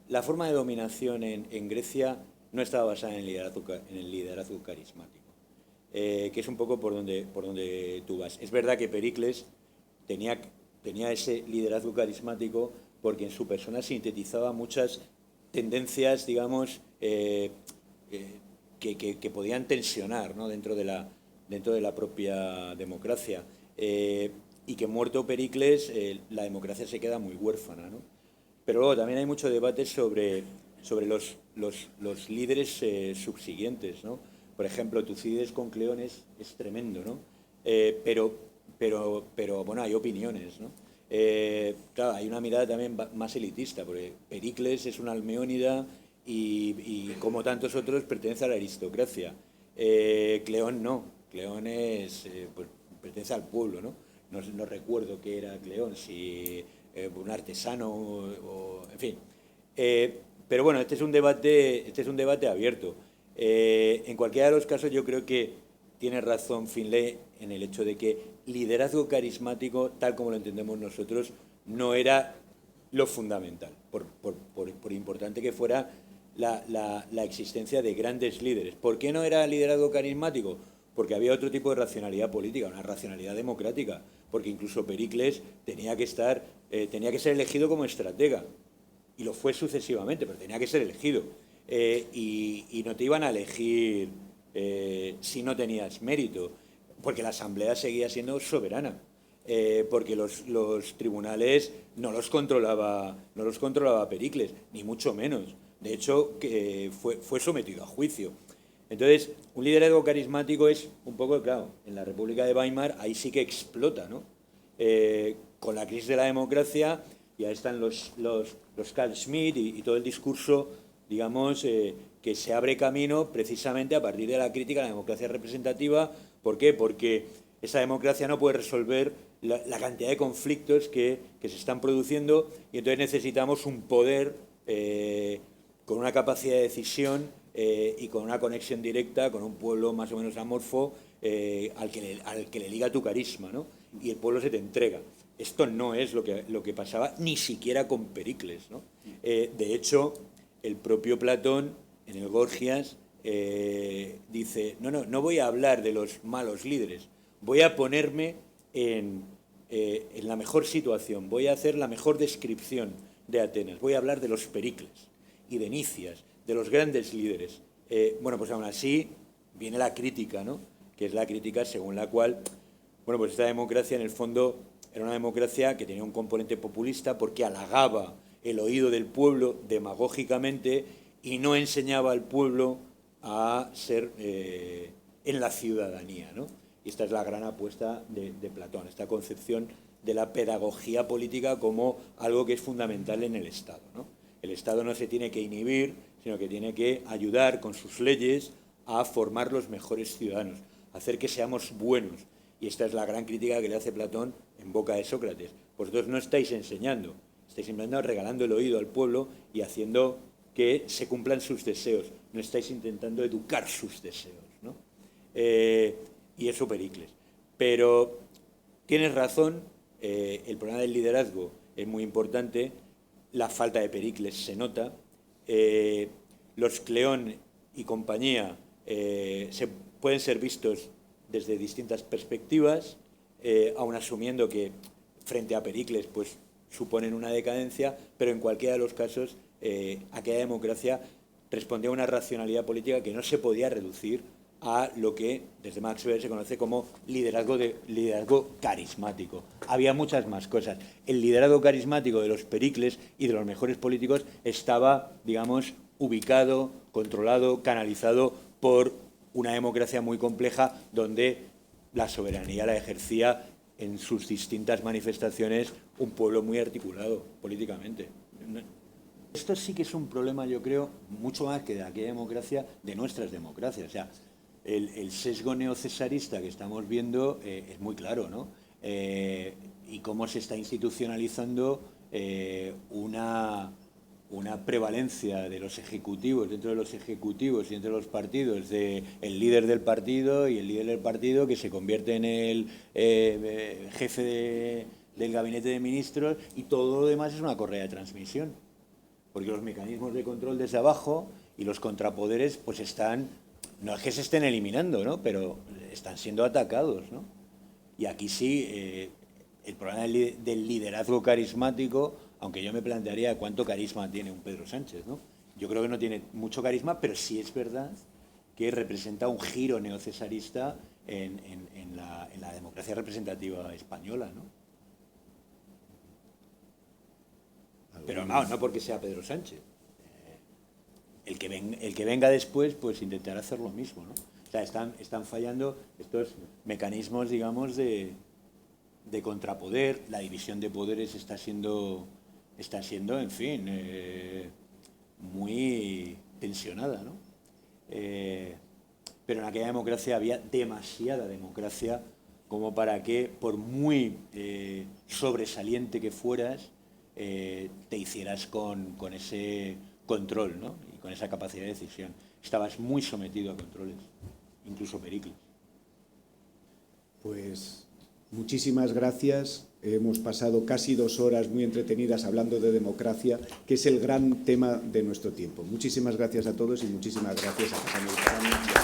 [SPEAKER 3] la forma de dominación en Grecia no estaba basada en el liderazgo carismático, que es un poco por donde tú vas. Es verdad que Pericles tenía ese liderazgo carismático porque en su persona sintetizaba muchas tendencias, digamos, que podían tensionar, ¿no?, dentro de la propia democracia. Y que, muerto Pericles, la democracia se queda muy huérfana, ¿no? Pero luego también hay mucho debate sobre los líderes subsiguientes, ¿no? Por ejemplo, Tucídides con Cleón es tremendo, ¿no? Pero bueno, hay opiniones, ¿no? Claro, hay una mirada también más elitista, porque Pericles es un almeónida y como tantos otros, pertenece a la aristocracia. Cleón no, Cleón pues, pertenece al pueblo, ¿no? No recuerdo qué era Cleón, si un artesano o en fin. Pero bueno, este es un debate abierto. En cualquiera de los casos, yo creo que tiene razón Finlay en el hecho de que liderazgo carismático, tal como lo entendemos nosotros, no era lo fundamental, por importante que fuera la existencia de grandes líderes. ¿Por qué no era liderazgo carismático? Porque había otro tipo de racionalidad política, una racionalidad democrática, porque incluso Pericles tenía que ser elegido como estratega, y lo fue sucesivamente, pero tenía que ser elegido. Y no te iban a elegir si no tenías mérito, porque la Asamblea seguía siendo soberana, porque los tribunales no los controlaba Pericles, ni mucho menos. De hecho, fue sometido a juicio. Entonces, un liderazgo carismático es un poco, claro, en la República de Weimar ahí sí que explota, ¿no? Con la crisis de la democracia, ya están los Carl Schmitt y todo el discurso, digamos, que se abre camino precisamente a partir de la crítica a la democracia representativa. ¿Por qué? Porque esa democracia no puede resolver la cantidad de conflictos que se están produciendo, y entonces necesitamos un poder con una capacidad de decisión y con una conexión directa con un pueblo más o menos amorfo al que le liga tu carisma, ¿no? Y el pueblo se te entrega. Esto no es lo que pasaba ni siquiera con Pericles, ¿no? De hecho, el propio Platón, en el Gorgias, dice, no voy a hablar de los malos líderes, voy a ponerme en la mejor situación, voy a hacer la mejor descripción de Atenas, voy a hablar de los Pericles y de Nicias, de los grandes líderes. Bueno, pues aún así viene la crítica, ¿no? Que es la crítica según la cual, bueno, pues esta democracia en el fondo era una democracia que tenía un componente populista porque halagaba el oído del pueblo demagógicamente y no enseñaba al pueblo a ser en la ciudadanía, ¿no? Y esta es la gran apuesta de Platón, esta concepción de la pedagogía política como algo que es fundamental en el Estado, ¿no? El Estado no se tiene que inhibir, sino que tiene que ayudar con sus leyes a formar los mejores ciudadanos, hacer que seamos buenos. Y esta es la gran crítica que le hace Platón en boca de Sócrates. Vosotros no estáis enseñando, estáis simplemente regalando el oído al pueblo y haciendo que se cumplan sus deseos. No estáis intentando educar sus deseos, ¿no? Y eso Pericles. Pero tienes razón, el problema del liderazgo es muy importante. La falta de Pericles se nota, los Cleón y compañía pueden ser vistos desde distintas perspectivas, aun asumiendo que frente a Pericles pues suponen una decadencia, pero en cualquiera de los casos aquella democracia respondía a una racionalidad política que no se podía reducir a lo que desde Max Weber se conoce como liderazgo carismático. Había muchas más cosas. El liderazgo carismático de los Pericles y de los mejores políticos estaba, digamos, ubicado, controlado, canalizado por una democracia muy compleja donde la soberanía la ejercía en sus distintas manifestaciones un pueblo muy articulado políticamente. Esto sí que es un problema, yo creo, mucho más que de aquella democracia, de nuestras democracias. O sea, el sesgo neocesarista que estamos viendo es muy claro, ¿no? Y cómo se está institucionalizando una prevalencia de los ejecutivos, dentro de los ejecutivos y entre los partidos, de el líder del partido y el líder del partido que se convierte en el jefe del gabinete de ministros, y todo lo demás es una correa de transmisión. Porque los mecanismos de control desde abajo y los contrapoderes pues están, no es que se estén eliminando, ¿no? Pero están siendo atacados, ¿no? Y aquí sí, el problema del liderazgo carismático, aunque yo me plantearía cuánto carisma tiene un Pedro Sánchez, ¿no? Yo creo que no tiene mucho carisma, pero sí es verdad que representa un giro neocesarista en la democracia representativa española, ¿no? Pero no porque sea Pedro Sánchez. El que venga después, pues intentará hacer lo mismo, ¿no? O sea, están fallando estos mecanismos, digamos, de contrapoder. La división de poderes está siendo, en fin, muy tensionada, ¿no? Pero en aquella democracia había demasiada democracia como para que, por muy sobresaliente que fueras, te hicieras con ese control, ¿no? Y con esa capacidad de decisión. Estabas muy sometido a controles, incluso Pericles.
[SPEAKER 2] Pues muchísimas gracias. Hemos pasado casi 2 horas muy entretenidas hablando de democracia, que es el gran tema de nuestro tiempo. Muchísimas gracias a todos y muchísimas gracias a Casa Mediterránea.